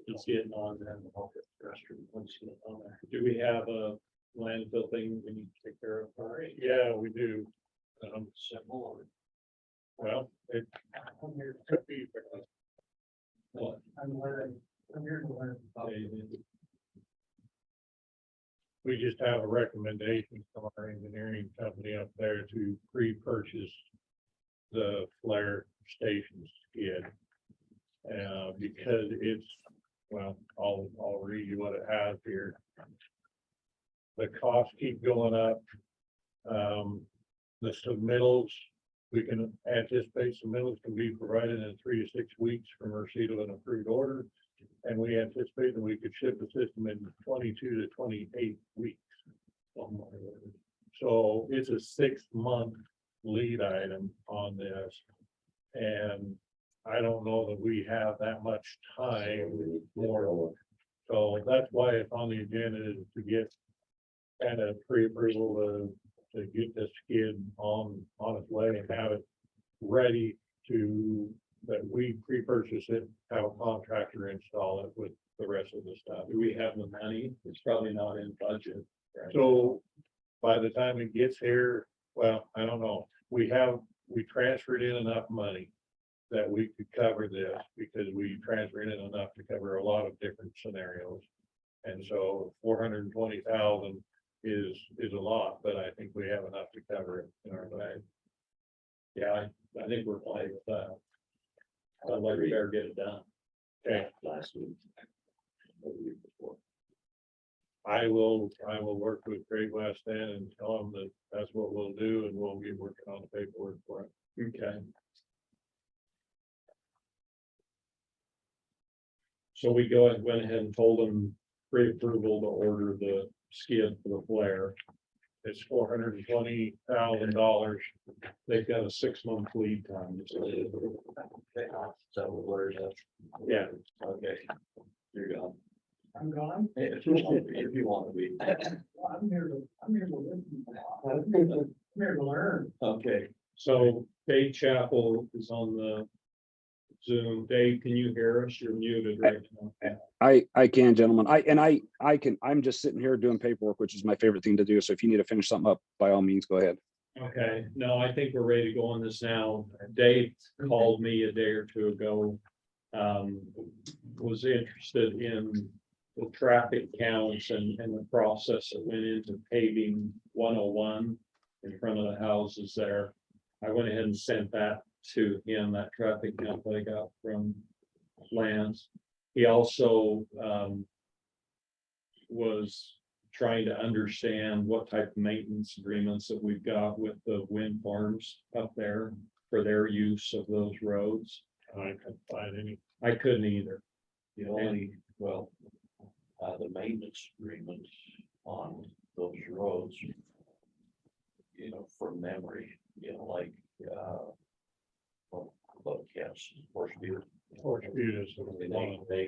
He's getting on there. Do we have a landfill thing we need to take care of? All right. Yeah, we do. Well, it could be. What? I'm learning, I'm here to learn. We just have a recommendation from our engineering company up there to pre-purchase the flare station skid. Because it's, well, I'll read you what it has here. The costs keep going up. The submittals, we can anticipate submittals can be provided in 3 to 6 weeks from receipt of an approved order. And we anticipate that we could ship the system in 22 to 28 weeks. So it's a 6-month lead item on this. And I don't know that we have that much time more. So that's why it's on the agenda, is to get kind of pre-approval to get the skid on its way and have it ready to, that we pre-purchase it, have a contractor install it with the rest of the stuff. Do we have the money? It's probably not in budget. Right? So by the time it gets here, well, I don't know, we transferred in enough money that we could cover this, because we transferred in enough to cover a lot of different scenarios. And so 420,000 is a lot, but I think we have enough to cover it in our bag. Yeah, I think we're fine with that. I'd like to better get it done. Okay, Last week. Or the week before. I will work with Great West then and tell them that that's what we'll do, and we'll be working on the paperwork for it. Okay. So we went ahead and told them pre-approval to order the skid for the flare. It's $420,000. They've got a 6-month lead time. So where's that? Yeah. Okay. You're gone. I'm gone. If you want to be. I'm here to listen. I'm here to learn. Okay. So Dave Chapel is on the Zoom. Dave, can you hear us? You're muted right now. I can, gentlemen. I'm just sitting here doing paperwork, which is my favorite thing to do. So if you need to finish something up, by all means, go ahead. Okay, no, I think we're ready to go on this now. Dave called me a day or two ago. Was interested in the traffic counts and the process that went into paving 101 in front of the houses there. I went ahead and sent that to him, that traffic count that I got from Lance. He also was trying to understand what type of maintenance agreements that we've got with the wind farms up there for their use of those roads. I couldn't find any. I couldn't either. The only, well, the maintenance agreements on those roads. You know, from memory, you know, like, well, yes, of course, they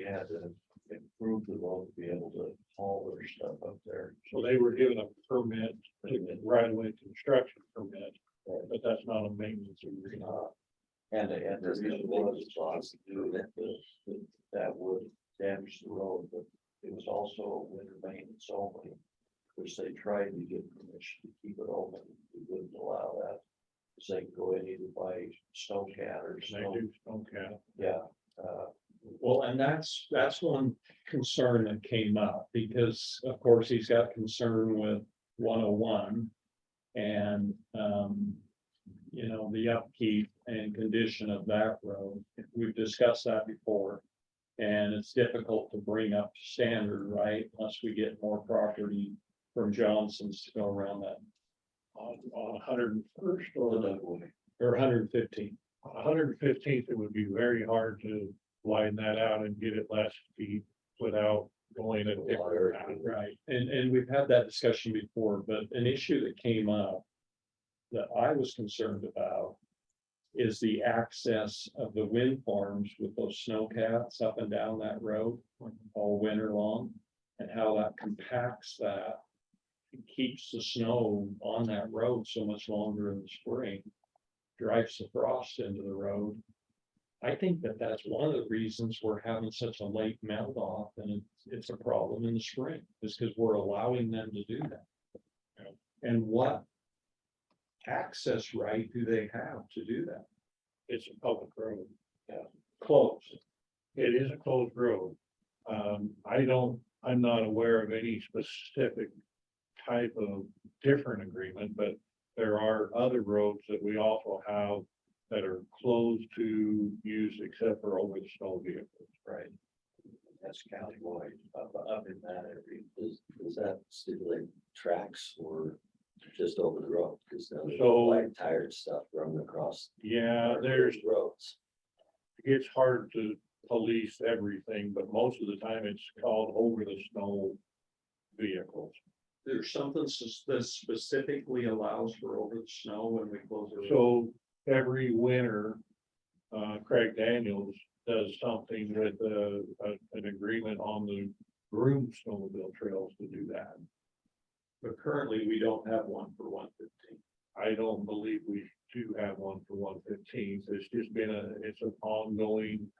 had to improve the road to be able to haul their stuff up there. So they were given a permit, right away construction permit, but that's not a maintenance agreement. And the reason was to do that would damage the road, but it was also winter maintenance only, which they tried to get permission to keep it open. We wouldn't allow that. Because they can go in either by snowcat or They snow. do Stonecat. Yeah. Well, and that's one concern that came up because of course he's got concern with 101. And you know, the upkeep and condition of that road. We've discussed that before. And it's difficult to bring up to standard, right? Unless we get more property from Johnson's to go around that. On 101st or 115. 115th, it would be very hard to widen that out and get it less feet without going a different route. Right, and we've had that discussion before, but an issue that came up that I was concerned about is the access of the wind farms with those snowcats up and down that road all winter long. And how that compacts that. It keeps the snow on that road so much longer in the spring. Drives the frost into the road. I think that that's one of the reasons we're having such a late melt off, and it's a problem in the spring, is because we're allowing them to do that. And what access right do they have to do that? It's a public road. Close. It is a closed road. I'm not aware of any specific type of different agreement, but there are other roads that we also have that are closed to use except for over the snow vehicles. Right. That's countywide, up in that area. Does that stipulate tracks or just over the road? Because there's So- like tired stuff running across. Yeah, there's, Roads. it's hard to police everything, but most of the time it's called over the snow vehicles. There's something that specifically allows for over the snow when we close the road. So every winter, Craig Daniels does something with an agreement on the groomed snowmobile trails to do that. But currently, we don't have one for 115. I don't believe we do have one for 115. It's just been it's an ongoing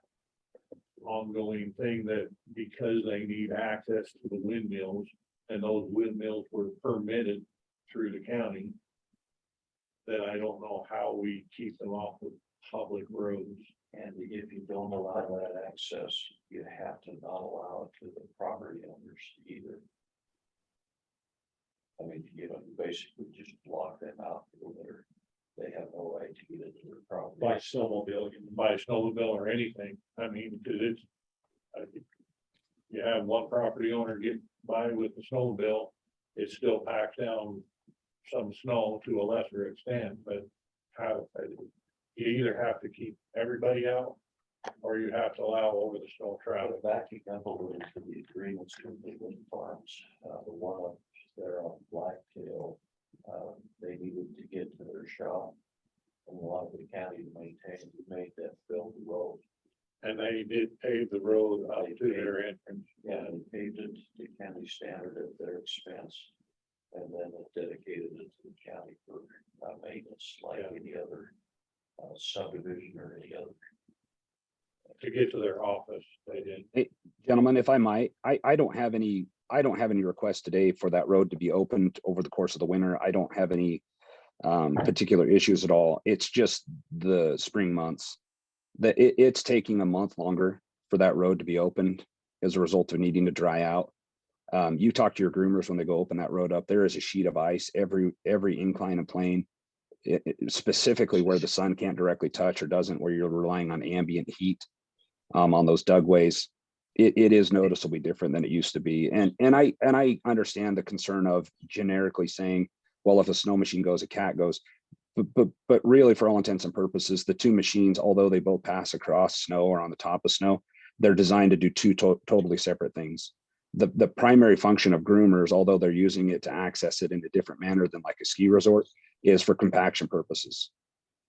thing that because they need access to the windmills and those windmills were permitted through the county, that I don't know how we keep them off of public roads. And if you don't allow that access, you have to not allow it to the property owners either. I mean, you basically just block them out for the winter. They have no right to get into their property. By snowmobile. By snowmobile or anything. I mean, because it's. You have one property owner get by with the snowmobile, it still packs down some snow to a lesser extent, but how, you either have to keep everybody out or you have to allow over the snow travel. Backing up a little to the agreements with the wind farms, the one up there on Blacktail, they needed to get to their shop. And a lot of the county maintained, made them build the road. And they did pave the road up to their entrance. Yeah, they paved it to county standard at their expense. And then it dedicated it to the county for maintenance like any other subdivision or any other. To get to their office, they did. Hey, gentlemen, if I might, I don't have any requests today for that road to be opened over the course of the winter. I don't have any particular issues at all. It's just the spring months that it's taking a month longer for that road to be opened as a result of needing to dry out. You talk to your groomers when they go open that road up, there is a sheet of ice every incline and plane, specifically where the sun can't directly touch or doesn't, where you're relying on ambient heat on those dugways. It is noticeably different than it used to be. And I understand the concern of generically saying, well, if a snow machine goes, a cat goes. But really, for all intents and purposes, the two machines, although they both pass across snow or on the top of snow, they're designed to do two totally separate things. The primary function of groomers, although they're using it to access it in a different manner than like a ski resort, is for compaction purposes.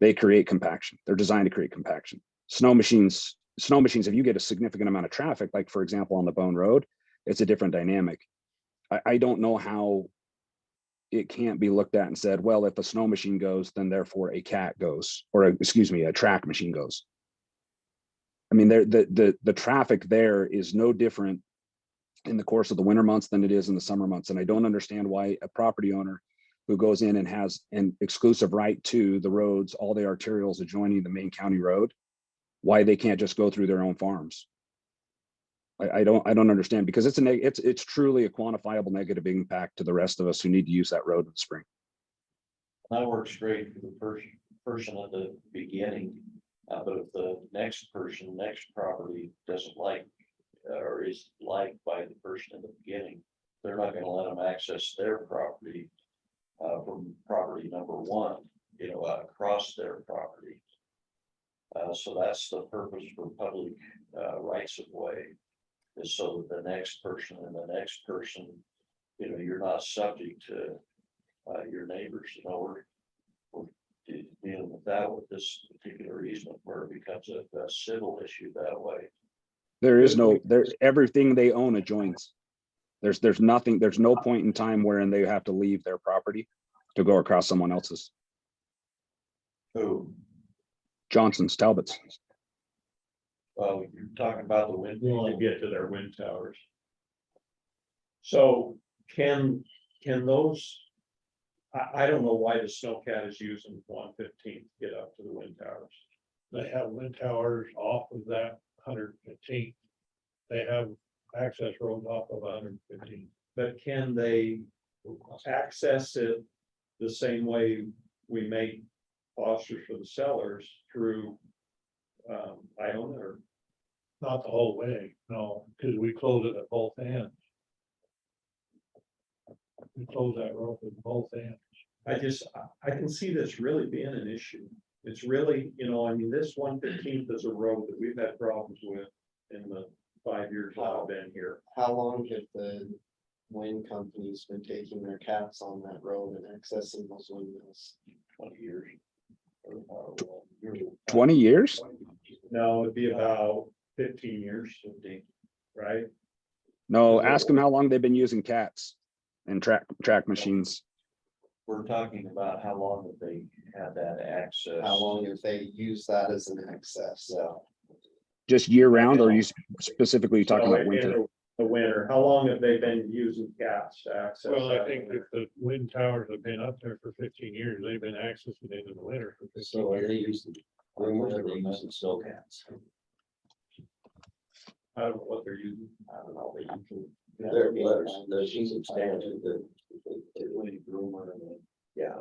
They create compaction. They're designed to create compaction. Snow machines, if you get a significant amount of traffic, like for example on the Bone Road, it's a different dynamic. I don't know how it can't be looked at and said, well, if a snow machine goes, then therefore a cat goes, or a track machine goes. I mean, the traffic there is no different in the course of the winter months than it is in the summer months. And I don't understand why a property owner who goes in and has an exclusive right to the roads, all the arterials adjoining the main county road, why they can't just go through their own farms. I don't understand, because it's truly a quantifiable negative impact to the rest of us who need to use that road in the spring. That works great for the first person at the beginning, but if the next property doesn't like, or is liked by the person in the beginning, they're not gonna let them access their property from property number one, across their property. So that's the purpose for public rights of way, is so that the next person and the next person, you're not subject to your neighbors. We're dealing with that with this particular easement where it becomes a civil issue that way. There is no, everything they own adjoins. There's nothing, there's no point in time wherein they have to leave their property to go across someone else's. Who, Johnson's, Talbot's. well, you're talking about the wind. To get to their wind towers. So can those? I don't know why the snowcat is using 115 to get up to the wind towers. They have wind towers off of that 115th. They have access roads off of 115. But can they access it the same way we make fosters for the sellers through? I don't know, or Not the whole way, no, because we close it at both ends. We close that road at both ends. I can see this really being an issue. It's really, I mean, this 115th is a road that we've had problems with in the 5 years that I've been here. How long have the wind companies been taking their cats on that road and accessing those windmills? 20 years. 20 years? No, it'd be about 15 years, right? No, ask them how long they've been using cats and track machines. We're talking about how long have they had that access? How long have they used that as an access? So Just year round, or are you specifically talking So about in winter? The winter, how long have they been using cats to access? Well, I that? think if the wind towers have been up there for 15 years, they've been accessing it in the winter for 15 So are years. they using, rumors are they using snowcats? I don't know what they're using. I don't know, but you can. Their letters, there's using standard that. Rumor and, yeah.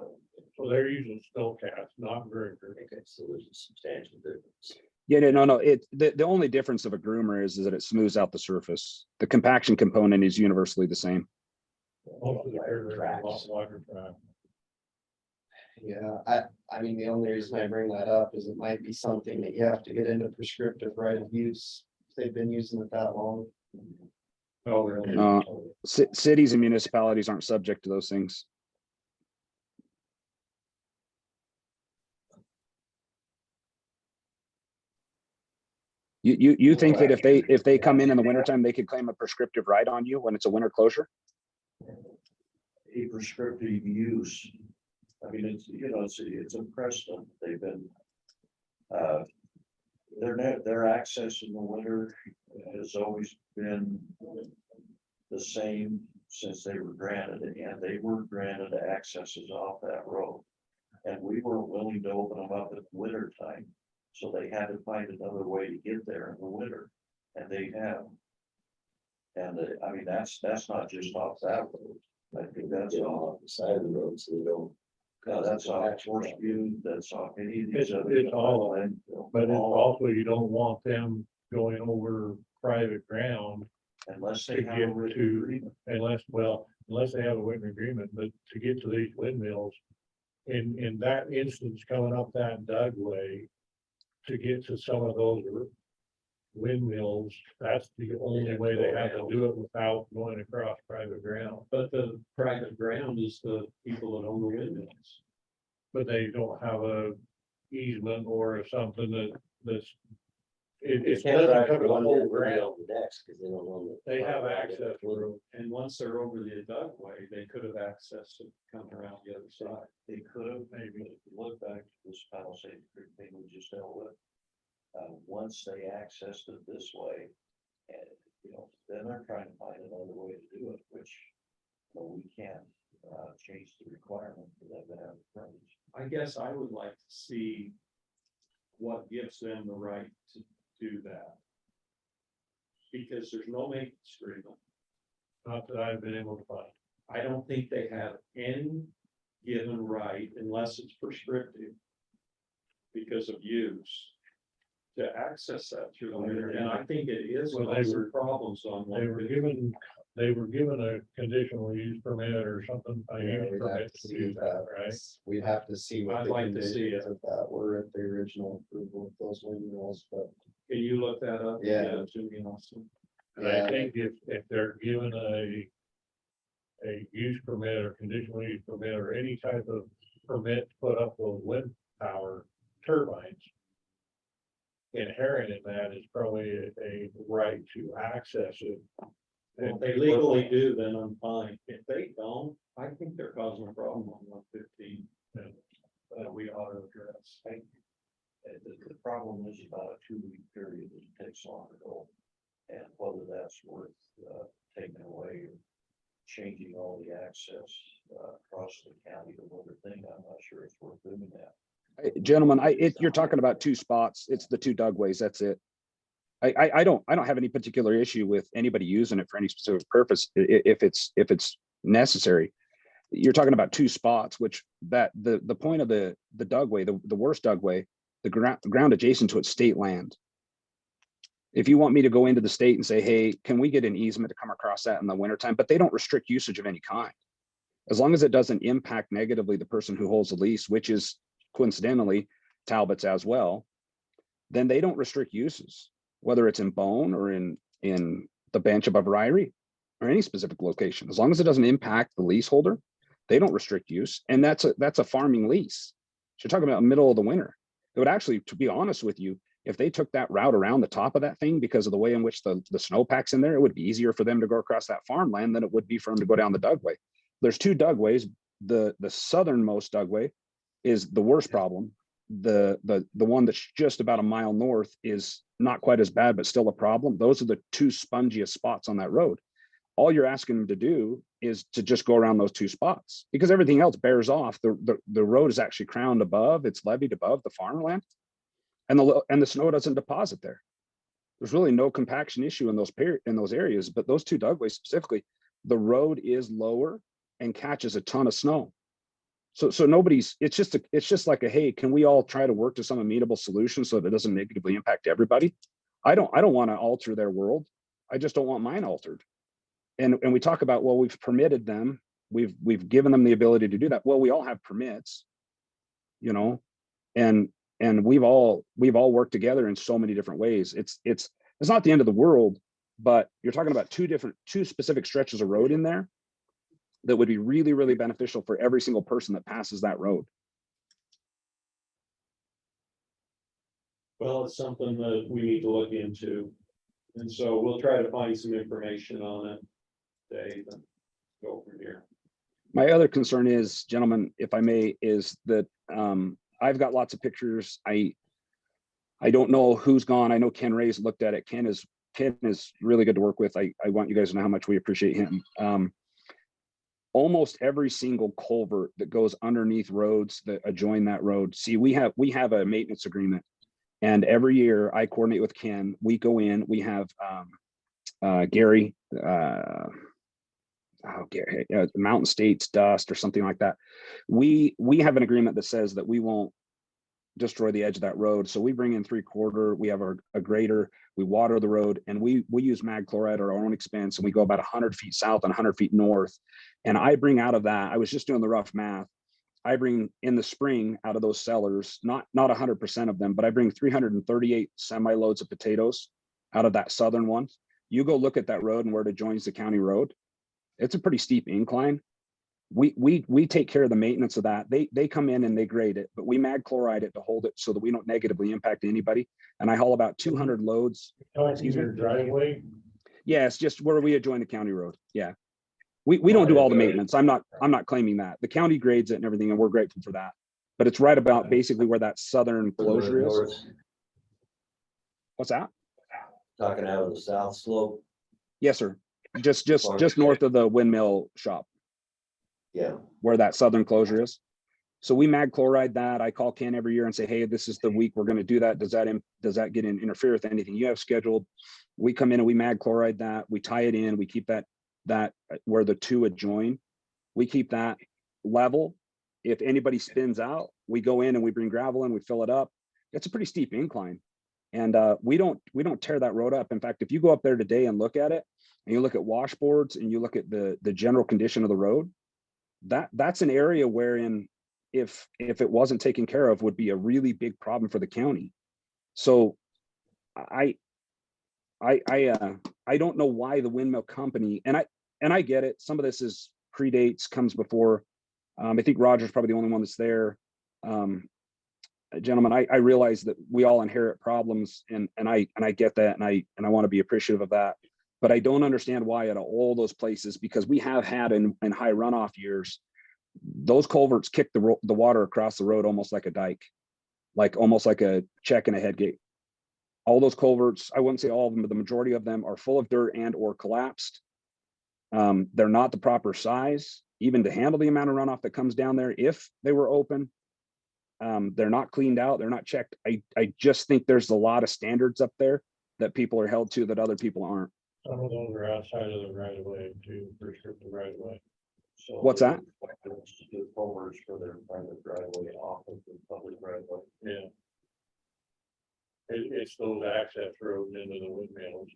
So they're using snowcats, not very. Okay, so there's a substantial difference. Yeah, no, the only difference of a groomer is that it smooths out the surface. The compaction component is universally the same. Most of the areas are a lot wider track. yeah, I mean, the only reason I bring that up is it might be something that you have to get into prescriptive right of use. If they've been using it that long. Oh, really? Cities and municipalities aren't subject to those things. You think that if they come in the wintertime, they could claim a prescriptive right on you when it's a winter closure? A prescriptive use. I mean, it's a precedent. They've been. Their access in the winter has always been the same since they were granted it, and they were granted accesses off that road. And we weren't willing to open them up at winter time, so they had to find another way to get there in the winter, and they have. And I mean, that's not just off that road. I think that's off the side of the road, so they don't. That's off Forest View, that's off any of these It's other. all, but it's all- also, you don't want them going over private ground Unless to they have a get written to, agreement. unless they have a written agreement, but to get to these windmills. In that instance, coming up that Dugway, to get to some of those windmills, that's the only way they have to do it without going across private ground. But the private ground is the people that own the windmills. But they don't have a easement or something that's. It doesn't cover the whole ground. They have access road. And once they're over the Dugway, they could have accessed it coming around the other side. They could have, maybe, if you look back to this Palisades Creek thing we just dealt with. Once they accessed it this way, and, then they're trying to find another way to do it, which, we can't, change the requirement for them to have frontage. I guess I would like to see what gives them the right to do that. Because there's no maintenance agreement. Not that I've been able to find. I don't think they have any given right unless it's prescriptive. Because of use. To access that through the winter, and I think it is Well, they causing were- problems on. They were given a conditional use permit or something. A Yeah, use we'd have permit to to see use that, right? that. We'd have to see what I'd the like to see conditions it. of that were at the original approval of those windmills, but. Can you look that up? Yeah. To me also. And I think if they're given a use permit or conditional use permit or any type of permit to put up those wind power turbines. Inherent in that is probably a right to access it. If they legally do, then I'm fine. If they don't, I think they're causing a problem on 115. We ought to address. The problem is about a 2-week period that it takes long to go. And whether that's worth taking away or changing all the access across the county to one thing, I'm not sure it's worth doing that. Gentlemen, you're talking about two spots. It's the two dugways. That's it. I don't have any particular issue with anybody using it for any specific purpose if it's necessary. You're talking about two spots, which the point of the dugway, the worst dugway, the ground adjacent to it's state land. If you want me to go into the state and say, hey, can we get an easement to come across that in the wintertime? But they don't restrict usage of any kind. As long as it doesn't impact negatively the person who holds the lease, which is coincidentally Talbot's as well, then they don't restrict uses, whether it's in Bone or in the bench above Ryrie or any specific location. As long as it doesn't impact the leaseholder, they don't restrict use. And that's a farming lease. So you're talking about middle of the winter. It would actually, to be honest with you, if they took that route around the top of that thing because of the way in which the snowpack's in there, it would be easier for them to go across that farmland than it would be for them to go down the dugway. There's two dugways. The southernmost dugway is the worst problem. The one that's just about a mile north is not quite as bad, but still a problem. Those are the two spongiest spots on that road. All you're asking them to do is to just go around those two spots because everything else bears off. The road is actually crowned above, it's levied above the farmland, and the snow doesn't deposit there. There's really no compaction issue in those areas, but those two dugways specifically, the road is lower and catches a ton of snow. So nobody's, it's just like hey, can we all try to work to some amenable solution so that it doesn't negatively impact everybody? I don't want to alter their world. I just don't want mine altered. And we talk about, well, we've permitted them, we've given them the ability to do that. Well, we all have permits, and we've all worked together in so many different ways. It's not the end of the world, but you're talking about two specific stretches of road in there that would be really, really beneficial for every single person that passes that road. Well, it's something that we need to look into. And so we'll try to find some information on it, Dave, and go from here. My other concern is, gentlemen, if I may, is that I've got lots of pictures. I don't know who's gone. I know Ken Ray's looked at it. Ken is really good to work with. I want you guys to know how much we appreciate him. Almost every single culvert that goes underneath roads that adjoin that road. See, we have a maintenance agreement, and every year I coordinate with Ken. We go in. We have Gary, Gary, Mountain States Dust or something like that. We have an agreement that says that we won't destroy the edge of that road. So we bring in 3/4. We have a grader. We water the road, and we use mag chloride at our own expense, and we go about 100 feet south and 100 feet north. And I bring out of that, I was just doing the rough math. I bring in the spring out of those cellars, not 100% of them, but I bring 338 semi loads of potatoes out of that southern one. You go look at that road and where it joins the county road. It's a pretty steep incline. We take care of the maintenance of that. They come in and they grade it, but we mag chloride it to hold it so that we don't negatively impact anybody. And I haul about 200 loads. Excuse me, driveway. Yeah, it's just where we adjoin the county road. Yeah. We don't do all the maintenance. I'm not claiming that. The county grades it and everything, and we're grateful for that. But it's right about basically where that southern closure is. What's that? Talking out of the south slope. Yes, sir. Just north of the windmill shop. Yeah. Where that southern closure is. So we mag chloride that. I call Ken every year and say, hey, this is the week we're going to do that. Does that interfere with anything you have scheduled? We come in and we mag chloride that. We tie it in. We keep that where the two adjoin. We keep that level. If anybody spins out, we go in and we bring gravel in, we fill it up. It's a pretty steep incline. And we don't tear that road up. In fact, if you go up there today and look at it, and you look at washboards and you look at the general condition of the road, that's an area wherein if it wasn't taken care of would be a really big problem for the county. So I don't know why the windmill company, and I get it. Some of this is comes before I think Roger's probably the only one that's there. Gentlemen, I realize that we all inherit problems and I get that and I want to be appreciative of that. But I don't understand why at all those places, because we have had in high runoff years, those culverts kick the water across the road almost like a dike, like almost like a check and a head gate. All those culverts, I wouldn't say all of them, but the majority of them are full of dirt and or collapsed. They're not the proper size, even to handle the amount of runoff that comes down there if they were open. They're not cleaned out, they're not checked. I just think there's a lot of standards up there that people are held to that other people aren't. Some of those are outside of the right of way too, restricted right of way. So What's that? The culverts for their private driveway off of the public driveway. Yeah. It's those access roads into the windmills.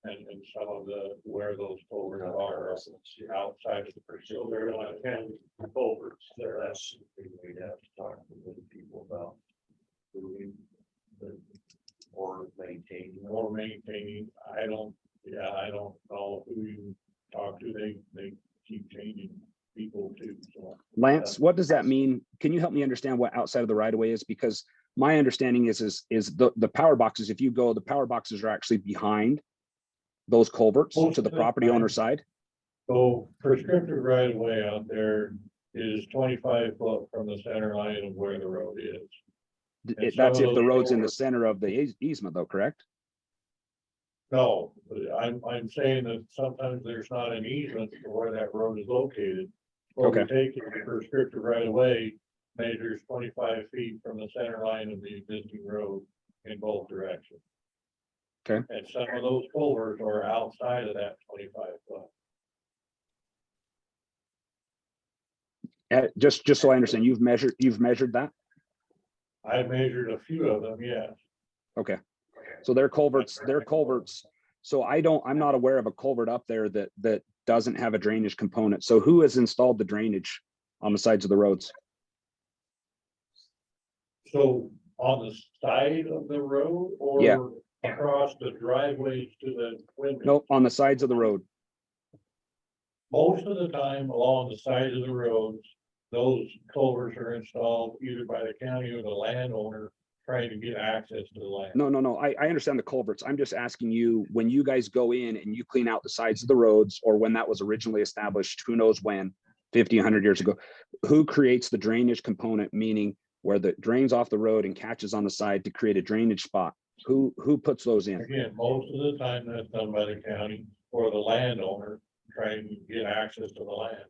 And some of the, where those culverts are outside of the, so they're like 10 culverts there. That's something we'd have to talk to the people about. Doing the, or maintaining. I don't know who you talk to. They keep changing people too, so. Lance, what does that mean? Can you help me understand what outside of the right of way is? Because my understanding is the power boxes, if you go, the power boxes are actually behind those culverts Most to the of the property time. owner side. So prescriptive right of way out there is 25 foot from the center line of where the road is. And That's some of if the those road's in the culverts- center of the easement though, correct? No, I'm saying that sometimes there's not an easement for where that road is located. What we take is the prescriptive right of way, measures 25 feet from the center line of the existing road in both directions. Okay. And some of those culverts are outside of that 25 foot. Just so I understand, you've measured that? I measured a few of them, yes. Okay. So they're culverts. So I'm not aware of a culvert up there that doesn't have a drainage component. So who has installed the drainage on the sides of the roads? So on the side of the road or Yeah. across the driveways to the windmill? Nope, on the sides of the road. Most of the time along the side of the roads, those culverts are installed either by the county or the landowner trying to get access to the land. No. I understand the culverts. I'm just asking you, when you guys go in and you clean out the sides of the roads, or when that was originally established, who knows when, 50, 100 years ago, who creates the drainage component, meaning where the drains off the road and catches on the side to create a drainage spot? Who puts those in? Again, most of the time that's done by the county or the landowner trying to get access to the land.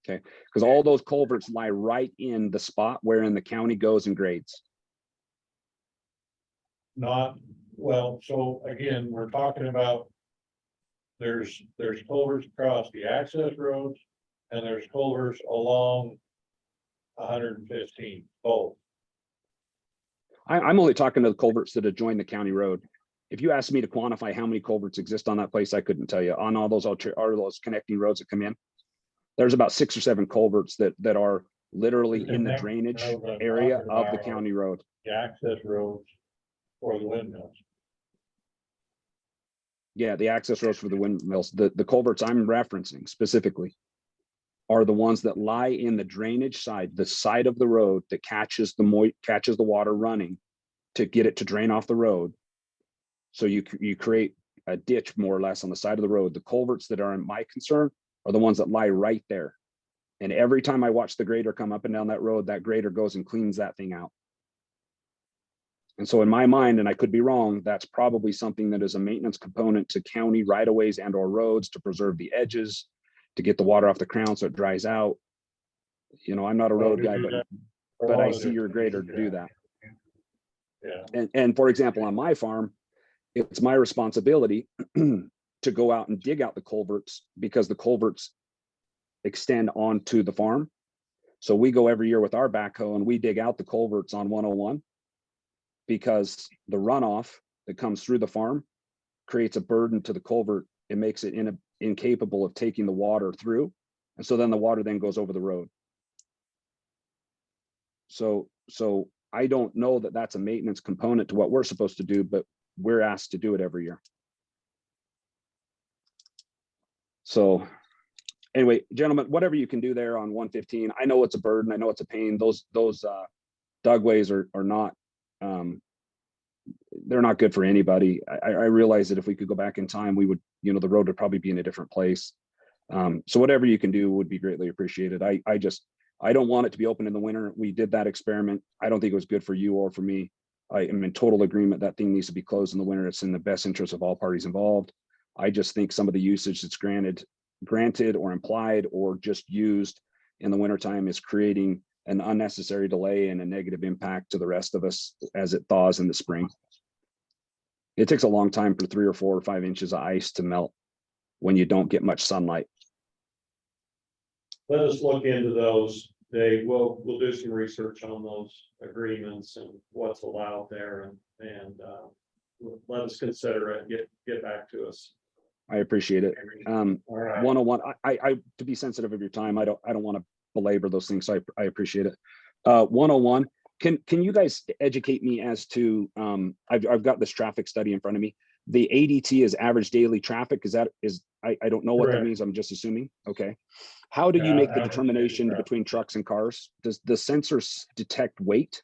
Okay, because all those culverts lie right in the spot wherein the county goes and grades. Not, well, so again, we're talking about there's culverts across the access roads and there's culverts along 115, both. I'm only talking to the culverts that adjoin the county road. If you asked me to quantify how many culverts exist on that place, I couldn't tell you. On all those connecting roads that come in, there's about 6 or 7 culverts that are literally in the Connect drainage roads I'm area talking of the about. county road. The access roads for the windmills. Yeah, the access roads for the windmills, the culverts I'm referencing specifically are the ones that lie in the drainage side, the side of the road that catches the water running to get it to drain off the road. So you create a ditch more or less on the side of the road. The culverts that are in my concern are the ones that lie right there. And every time I watch the grader come up and down that road, that grader goes and cleans that thing out. And so in my mind, and I could be wrong, that's probably something that is a maintenance component to county right of ways and or roads to preserve the edges, to get the water off the crown so it dries out. You know, I'm not a road guy, but I see your grader to do that. Yeah. And for example, on my farm, it's my responsibility to go out and dig out the culverts because the culverts extend onto the farm. So we go every year with our backhoe and we dig out the culverts on 101 because the runoff that comes through the farm creates a burden to the culvert. It makes it incapable of taking the water through. And so then the water then goes over the road. So I don't know that that's a maintenance component to what we're supposed to do, but we're asked to do it every year. So anyway, gentlemen, whatever you can do there on 115, I know it's a burden, I know it's a pain, those dugways are not, they're not good for anybody. I realize that if we could go back in time, we would, the road would probably be in a different place. So whatever you can do would be greatly appreciated. I don't want it to be open in the winter. We did that experiment. I don't think it was good for you or for me. I am in total agreement that thing needs to be closed in the winter. It's in the best interest of all parties involved. I just think some of the usage that's granted or implied or just used in the wintertime is creating an unnecessary delay and a negative impact to the rest of us as it thaws in the spring. It takes a long time for 3 or 4 or 5 inches of ice to melt when you don't get much sunlight. Let us look into those. Dave, we'll do some research on those agreements and what's allowed there and let us consider it, and get back to us. I appreciate it. All right. 101, I to be sensitive of your time, I don't want to belabor those things, so I appreciate it. 101, can you guys educate me as to, I've got this traffic study in front of me. The ADT is average daily traffic. I don't know what that Correct. means. I'm just assuming. Okay. How do you Yeah, make the average daily determination traffic. between trucks and cars? Does the sensors detect weight?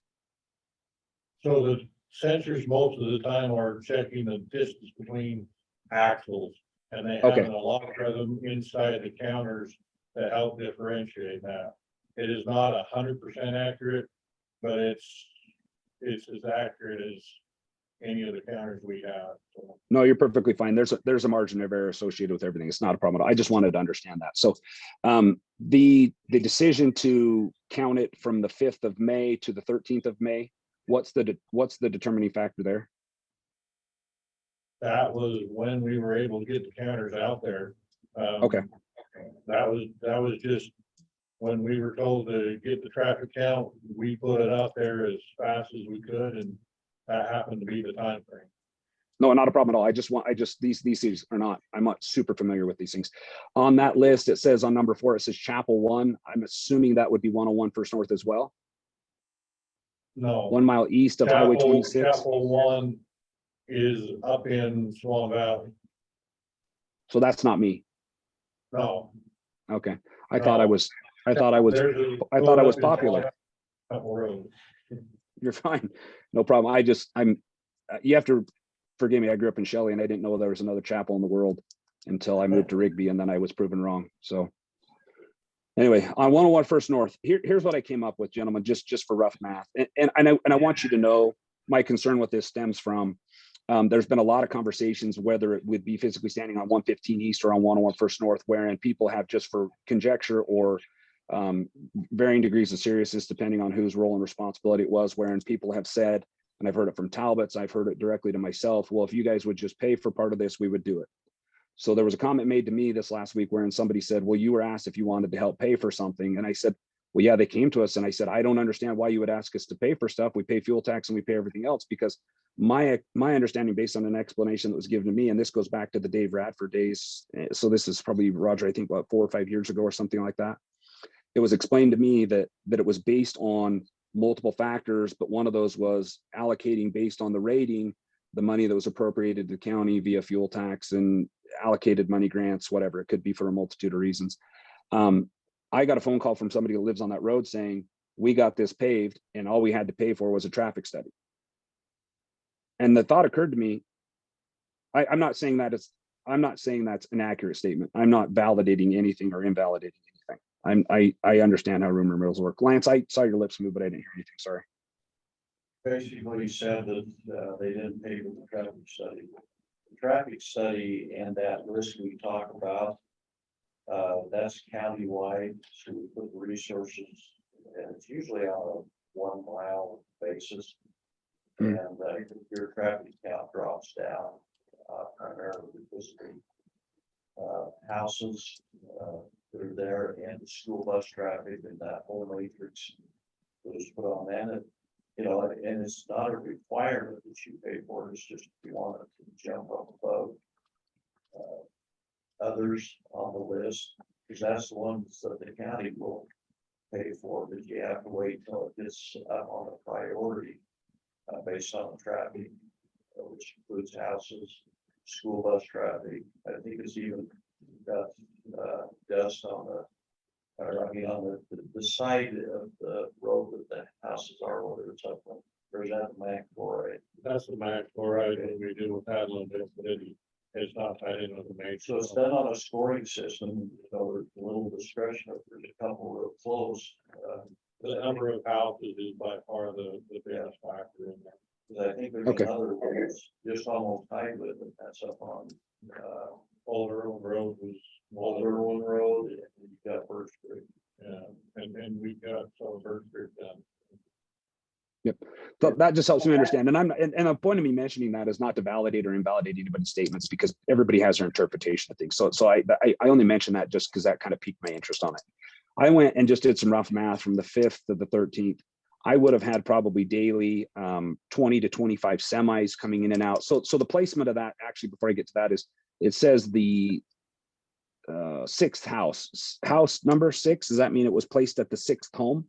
So the sensors most of the time are checking the distance between axles. And they have Okay. an algorithm inside the counters that help differentiate that. It is not 100% accurate, but it's as accurate as any of the counters we have. So, No, you're perfectly fine. There's a margin of error associated with everything. It's not a problem at all. I just wanted to understand that. So the decision to count it from the 5th of May to the 13th of May, what's the determining factor there? that was when we were able to get the counters out there. Okay. That was just when we were told to get the traffic count, we put it out there as fast as we could, and that happened to be the time frame. No, not a problem at all. These things are not, I'm not super familiar with these things. On that list, it says on number 4, it says Chapel 1. I'm assuming that would be 101 First North as well. No. 1 mile east of Highway 26. Chapel 1 is up in Swan Valley. So that's not me. No. Okay. I thought I was popular. Couple roads. You're fine. No problem. You have to forgive me. I grew up in Shelley and I didn't know there was another chapel in the world until I moved to Rigby, and then I was proven wrong. So anyway, on 101 First North, here's what I came up with, gentlemen, just for rough math. And I want you to know my concern with this stems from, there's been a lot of conversations, whether it would be physically standing on 115 East or on 101 First North, wherein people have, just for conjecture or varying degrees of seriousness, depending on whose role and responsibility it was, wherein people have said, and I've heard it from Talbots, I've heard it directly to myself, well, if you guys would just pay for part of this, we would do it. So there was a comment made to me this last week wherein somebody said, well, you were asked if you wanted to help pay for something. And I said, well, yeah, they came to us. And I said, I don't understand why you would ask us to pay for stuff. We pay fuel tax and we pay everything else, because my understanding, based on an explanation that was given to me, and this goes back to the Dave Radford days. So this is probably, Roger, I think about 4 or 5 years ago or something like that. It was explained to me that it was based on multiple factors, but one of those was allocating based on the rating, the money that was appropriated to the county via fuel tax and allocated money grants, whatever. It could be for a multitude of reasons. I got a phone call from somebody who lives on that road saying, we got this paved and all we had to pay for was a traffic study. And the thought occurred to me, I'm not saying that's an accurate statement. I'm not validating anything or invalidating anything. I understand how rumor mills work. Lance, I saw your lips move, but I didn't hear anything. Sorry. Basically, he said that they didn't pay for the traffic study. The traffic study and that list we talk about, that's countywide, so we put the resources, and it's usually on a 1 mile basis. And your traffic count drops down, primarily because the houses that are there and the school bus traffic and that whole matrix was put on that. And it's not a requirement that you pay for it, it's just if you want to jump up above others on the list, because that's the ones that the county will pay for, but you have to wait till it gets up on the priority based on the traffic, which includes houses, school bus traffic. I think it's even got dust on or I mean, on the side of the road that the houses are, whether it's up on, or is that the Mac chloride? That's the max chloride, and we do with that a little bit, but it's not tied in with the main. So it's done on a scoring system, there's a little discretion if there's a couple real close. The number of houses is by far the biggest factor in there. Cause I think there's Okay. another one that's just almost tied with it, that's up on, Old Earl Road was Old Irwin Road, and you got First Street. yeah, and we got some of Birch Creek done. So that just helps me understand. And and the point of me mentioning that is not to validate or invalidate anybody's statements because everybody has their interpretation of things. So I only mention that just because that kind of piqued my interest on it. I went and just did some rough math from the 5th to the 13th. I would have had probably daily 20 to 25 semis coming in and out. So the placement of that, actually, before I get to that, is it says the 6th house number 6. Does that mean it was placed at the 6th home?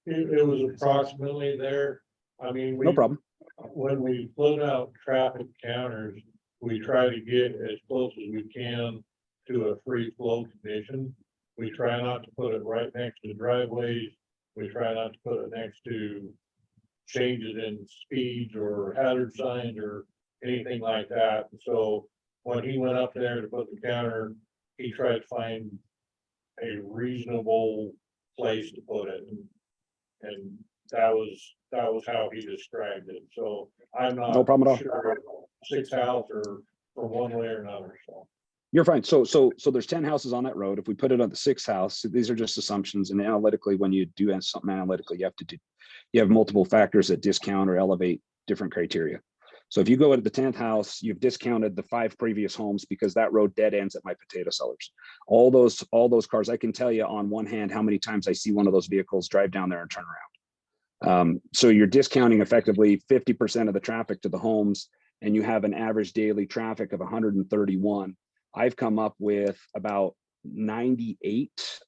It was approximately there. I mean, No problem. when we float out traffic counters, we try to get as close as we can to a free flow condition. We try not to put it right next to driveways. We try not to put it next to changes in speeds or hazard signs or anything like that. So when he went up there to put the counter, he tried to find a reasonable place to put it. And that was how he described it. So I'm not. No problem at all. Sure 6 house or one way or another, so. You're fine. So there's 10 houses on that road. If we put it on the 6th house, these are just assumptions. And analytically, when you do something analytically, you have multiple factors that discount or elevate different criteria. So if you go at the 10th house, you've discounted the 5 previous homes because that road dead ends at my potato sellers. All those cars, I can tell you on one hand how many times I see one of those vehicles drive down there and turn around. So you're discounting effectively 50% of the traffic to the homes, and you have an average daily traffic of 131. I've come up with about 98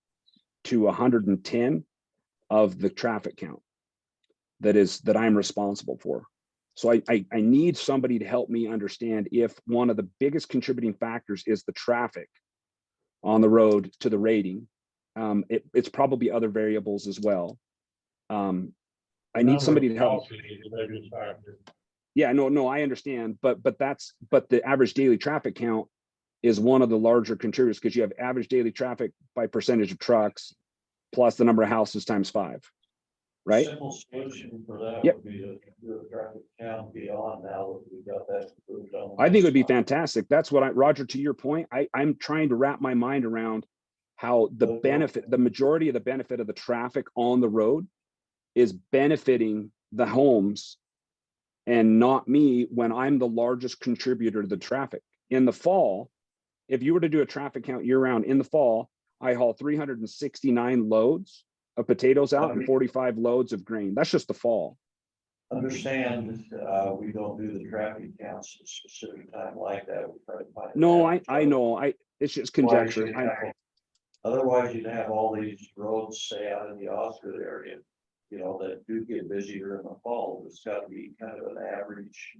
to 110 of the traffic count that I'm responsible for. So I need somebody to help me understand if one of the biggest contributing factors is the traffic on the road to the rating. It's probably other variables as well. I need somebody to help. Yeah, no, I understand, but the average daily traffic count is one of the larger contributors because you have average daily traffic by percentage of trucks plus the number of houses times 5, right? Simple solution for that Yep. would be to do a traffic count beyond now that we've got that approved on. I think it would be fantastic. That's what Roger, to your point, I'm trying to wrap my mind around how the benefit, the majority of the benefit of the traffic on the road is benefiting the homes and not me when I'm the largest contributor to the traffic. In the fall, if you were to do a traffic count year round, in the fall, I haul 369 loads of potatoes out and 45 loads of grain. That's just the fall. Understand, we don't do the traffic counts at a specific time like that. We try to find. No, I know, it's just conjecture. Otherwise, you'd have all these roads, say out in the Osgood area, that do get busier in the fall. It's got to be kind of an average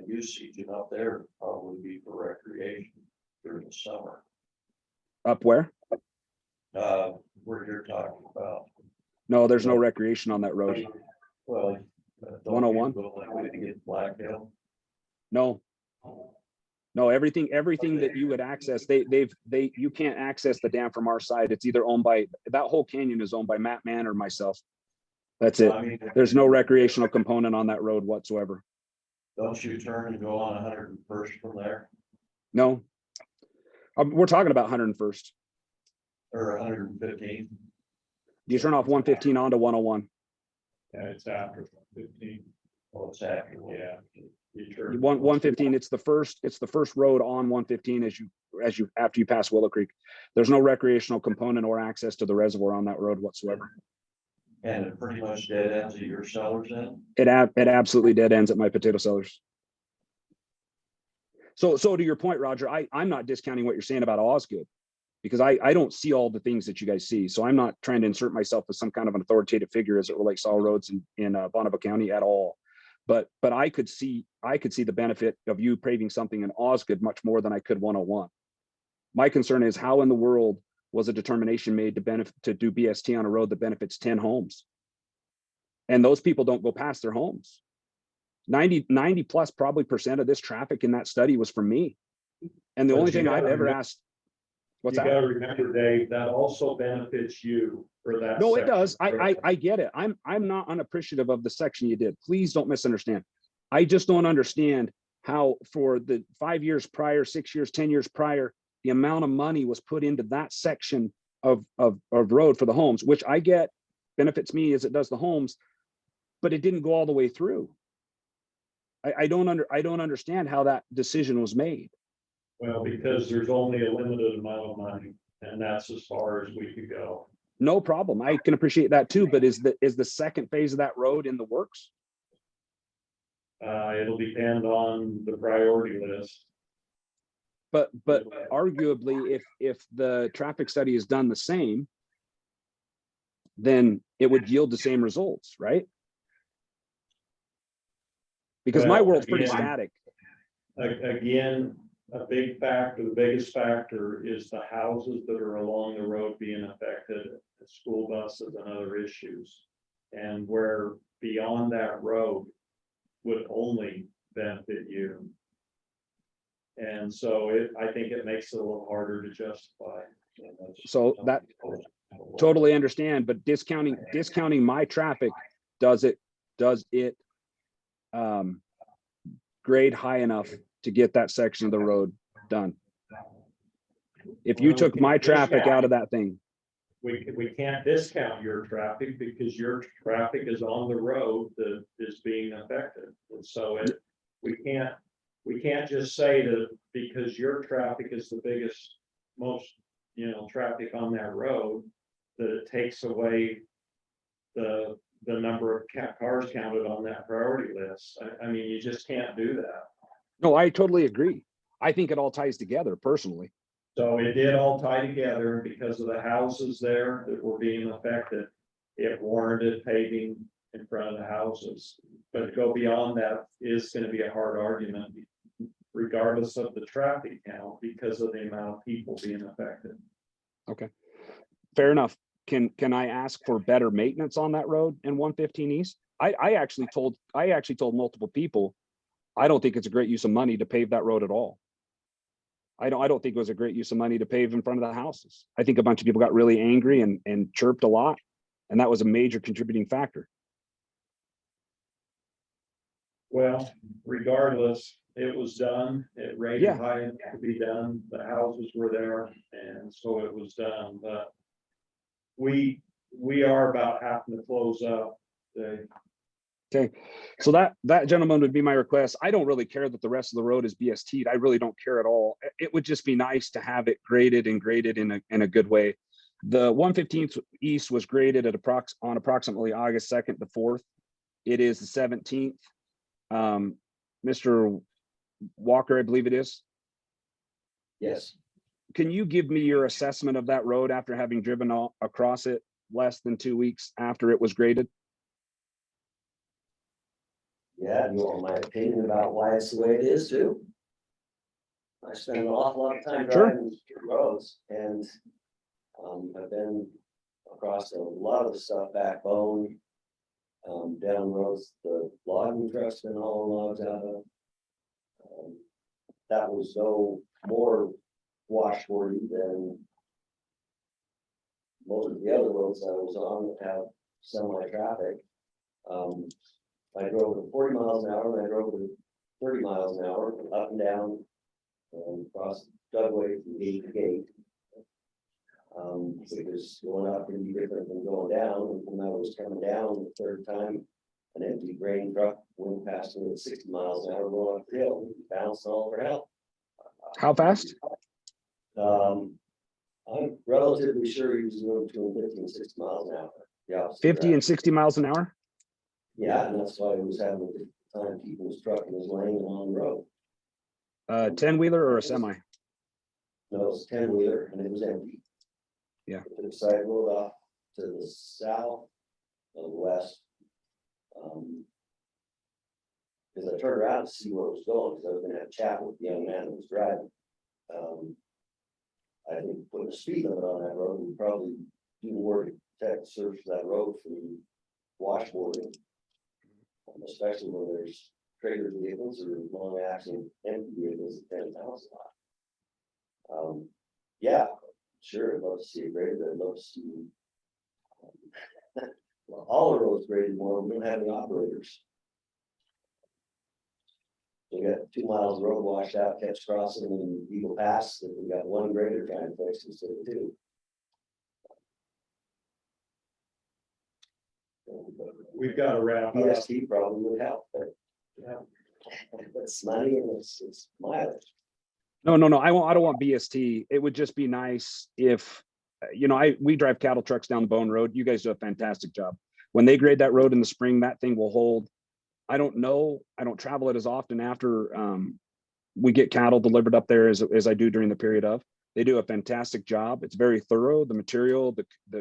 usage, and up there probably be for recreation during the summer. Up where? Where you're talking about. No, there's no recreation on that road. Well. 101? To get Blacktail. No, everything that you would access, you can't access the dam from our side. It's either owned by, that whole canyon is owned by Matt Mann or myself. That's it. I mean, There's no recreational component on that road whatsoever. don't you turn and go on 101st from there, No. We're talking about 101st. or 115th? You turn off 115 onto 101. Yeah, it's after 15. Oh, it's after. Yeah. You turn. 115, it's the first road on 115 after you pass Willow Creek. There's no recreational component or access to the reservoir on that road whatsoever. And it pretty much dead ends at your sellers then? It absolutely dead ends at my potato sellers. So to your point, Roger, I'm not discounting what you're saying about Osgood because I don't see all the things that you guys see. So I'm not trying to insert myself as some kind of an authoritative figure as it relates to all roads in Bonneville County at all. But I could see the benefit of you paving something in Osgood much more than I could 101. My concern is how in the world was a determination made to do BST on a road that benefits 10 homes? And those people don't go past their homes. 90 plus probably percent of this traffic in that study was from me. And the But only you thing I've gotta ever remember- asked, what's You that? gotta remember, Dave, that also benefits you for that. No, it section. does. I get it. I'm not unappreciative of the section you did. Please don't misunderstand. I just don't understand how for the 5 years prior, 6 years, 10 years prior, the amount of money was put into that section of road for the homes, which I get benefits me as it does the homes, but it didn't go all the way through. I don't understand how that decision was made. Well, because there's only a limited amount of money, and that's as far as we could go. No problem. I can appreciate that too, but is the second phase of that road in the works? It'll depend on the priority list. But arguably, if the traffic study is done the same, then it would yield the same results, right? Because my Well, world's pretty again- static. Again, a big factor, the biggest factor is the houses that are along the road being affected, the school buses and other issues. And where beyond that road would only benefit you. And so I think it makes it a little harder to justify. So that totally understand, but discounting my traffic, does it grade high enough to get that section of the road done? If you Well, took my traffic discount- out of that thing, We can't discount your traffic because your traffic is on the road that is being affected. And so we can't just say that because your traffic is the biggest, most, traffic on that road, that it takes away the number of cars counted on that priority list. I mean, you just can't do that. no, I totally agree. I think it all ties together personally. So it did all tie together, and because of the houses there that were being affected, it warranted paving in front of the houses. But to go beyond that is gonna be a hard argument, regardless of the traffic count, because of the amount of people being affected. Fair enough. Can I ask for better maintenance on that road in 115 East? I actually told multiple people, I don't think it's a great use of money to pave that road at all. I don't think it was a great use of money to pave in front of the houses. I think a bunch of people got really angry and chirped a lot, and that was a major contributing factor. Well, regardless, it was done, it rated Yeah. high enough to be done, the houses were there, and so it was done, but we are about having to close up the. Okay, so that gentleman would be my request. I don't really care that the rest of the road is BST'd. I really don't care at all. It would just be nice to have it graded in a good way. The 115th East was graded at on approximately August 2nd to 4th. It is the 17th. Mr. Walker, I believe it is. Yes, Can you give me your assessment of that road after having driven across it less than 2 weeks after it was graded? yeah, you want my opinion about why it's the way it is too? I spend an awful lot of time Sure. driving roads and, I've been across a lot of the stuff, backbone. Down roads, the logging truck's been hauling logs out of. That was no more washboardy than most of the other roads I was on that have semi-traffic. I drove at 40 miles an hour and I drove at 30 miles an hour up and down. Across Dugway from gate to gate. Because going up can be different than going down, and when I was coming down the third time, an empty grain truck went past me at 60 miles an hour going up the hill, bounced all over hell. How fast? I'm relatively sure he was going between 50 and 60 miles an hour. Yeah, 50 and 60 miles an hour? yeah, and that's why he was having a difficult time keeping his truck in his lane along the road. 10-wheeler or a semi? No, it was a 10-wheeler and it was empty. Yeah. To the side road off to the south and west. Because I turned around to see where it was going, because I was gonna have a chat with the young man that was driving. I think putting a speed limit on that road would probably do more to protect the surface of that road from washboarding. Especially when there's trailer vehicles or long axle empty vehicles at 10,000. Yeah, sure, I'd love to see it graded, I'd love to see. Well, all the roads graded more, we don't have any operators. We got 2 miles of road washed out, catch crossing and Eagle Pass, that we got one grader trying to fix instead of 2. We've got to wrap up. PST probably would help, but. Yeah. It's money and it's mileage. No, I don't want BST. It would just be nice if, we drive cattle trucks down the Bone Road. You guys do a fantastic job. When they grade that road in the spring, that thing will hold. I don't know. I don't travel it as often after we get cattle delivered up there as I do during the period of. They do a fantastic job. It's very thorough. The material,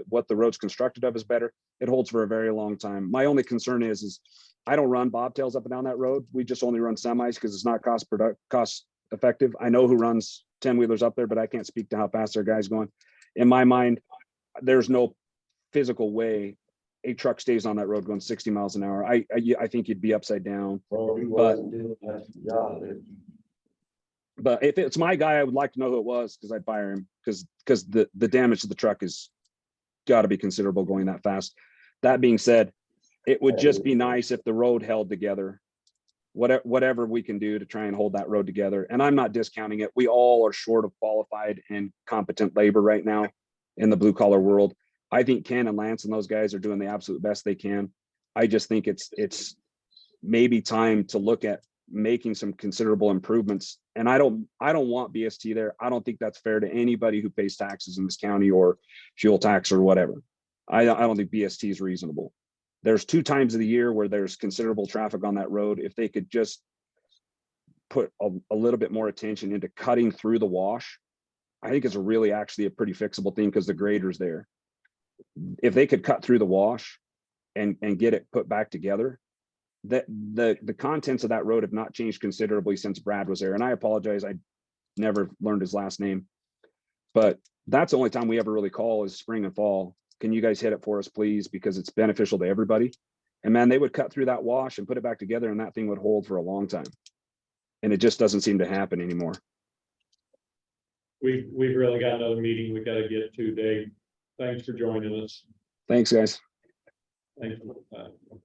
what the road's constructed of is better. It holds for a very long time. My only concern is I don't run bobtails up and down that road. We just only run semis because it's not cost effective. I know who runs 10-wheelers up there, but I can't speak to how fast their guy's going. In my mind, there's no physical way a truck stays on that road going 60 miles an hour. I think you'd be upside down. Well, he wasn't doing that job. But if it's my guy, I would like to know who it was because I'd fire him because the damage to the truck is got to be considerable going that fast. That being said, it would just be nice if the road held together. Whatever we can do to try and hold that road together. And I'm not discounting it. We all are short of qualified and competent labor right now in the blue collar world. I think Ken and Lance and those guys are doing the absolute best they can. I just think it's maybe time to look at making some considerable improvements. And I don't want BST there. I don't think that's fair to anybody who pays taxes in this county or fuel tax or whatever. I don't think BST is reasonable. There's 2 times of the year where there's considerable traffic on that road. If they could just put a little bit more attention into cutting through the wash, I think it's really actually a pretty fixable thing because the grader's there. If they could cut through the wash and get it put back together, that the contents of that road have not changed considerably since Brad was there. And I apologize, I never learned his last name, but that's the only time we ever really call is spring and fall. Can you guys hit it for us, please? Because it's beneficial to everybody. And man, they would cut through that wash and put it back together and that thing would hold for a long time. And it just doesn't seem to happen anymore. We've really got another meeting we got to get to, Dave. Thanks for joining us. Thanks, guys. Thank you.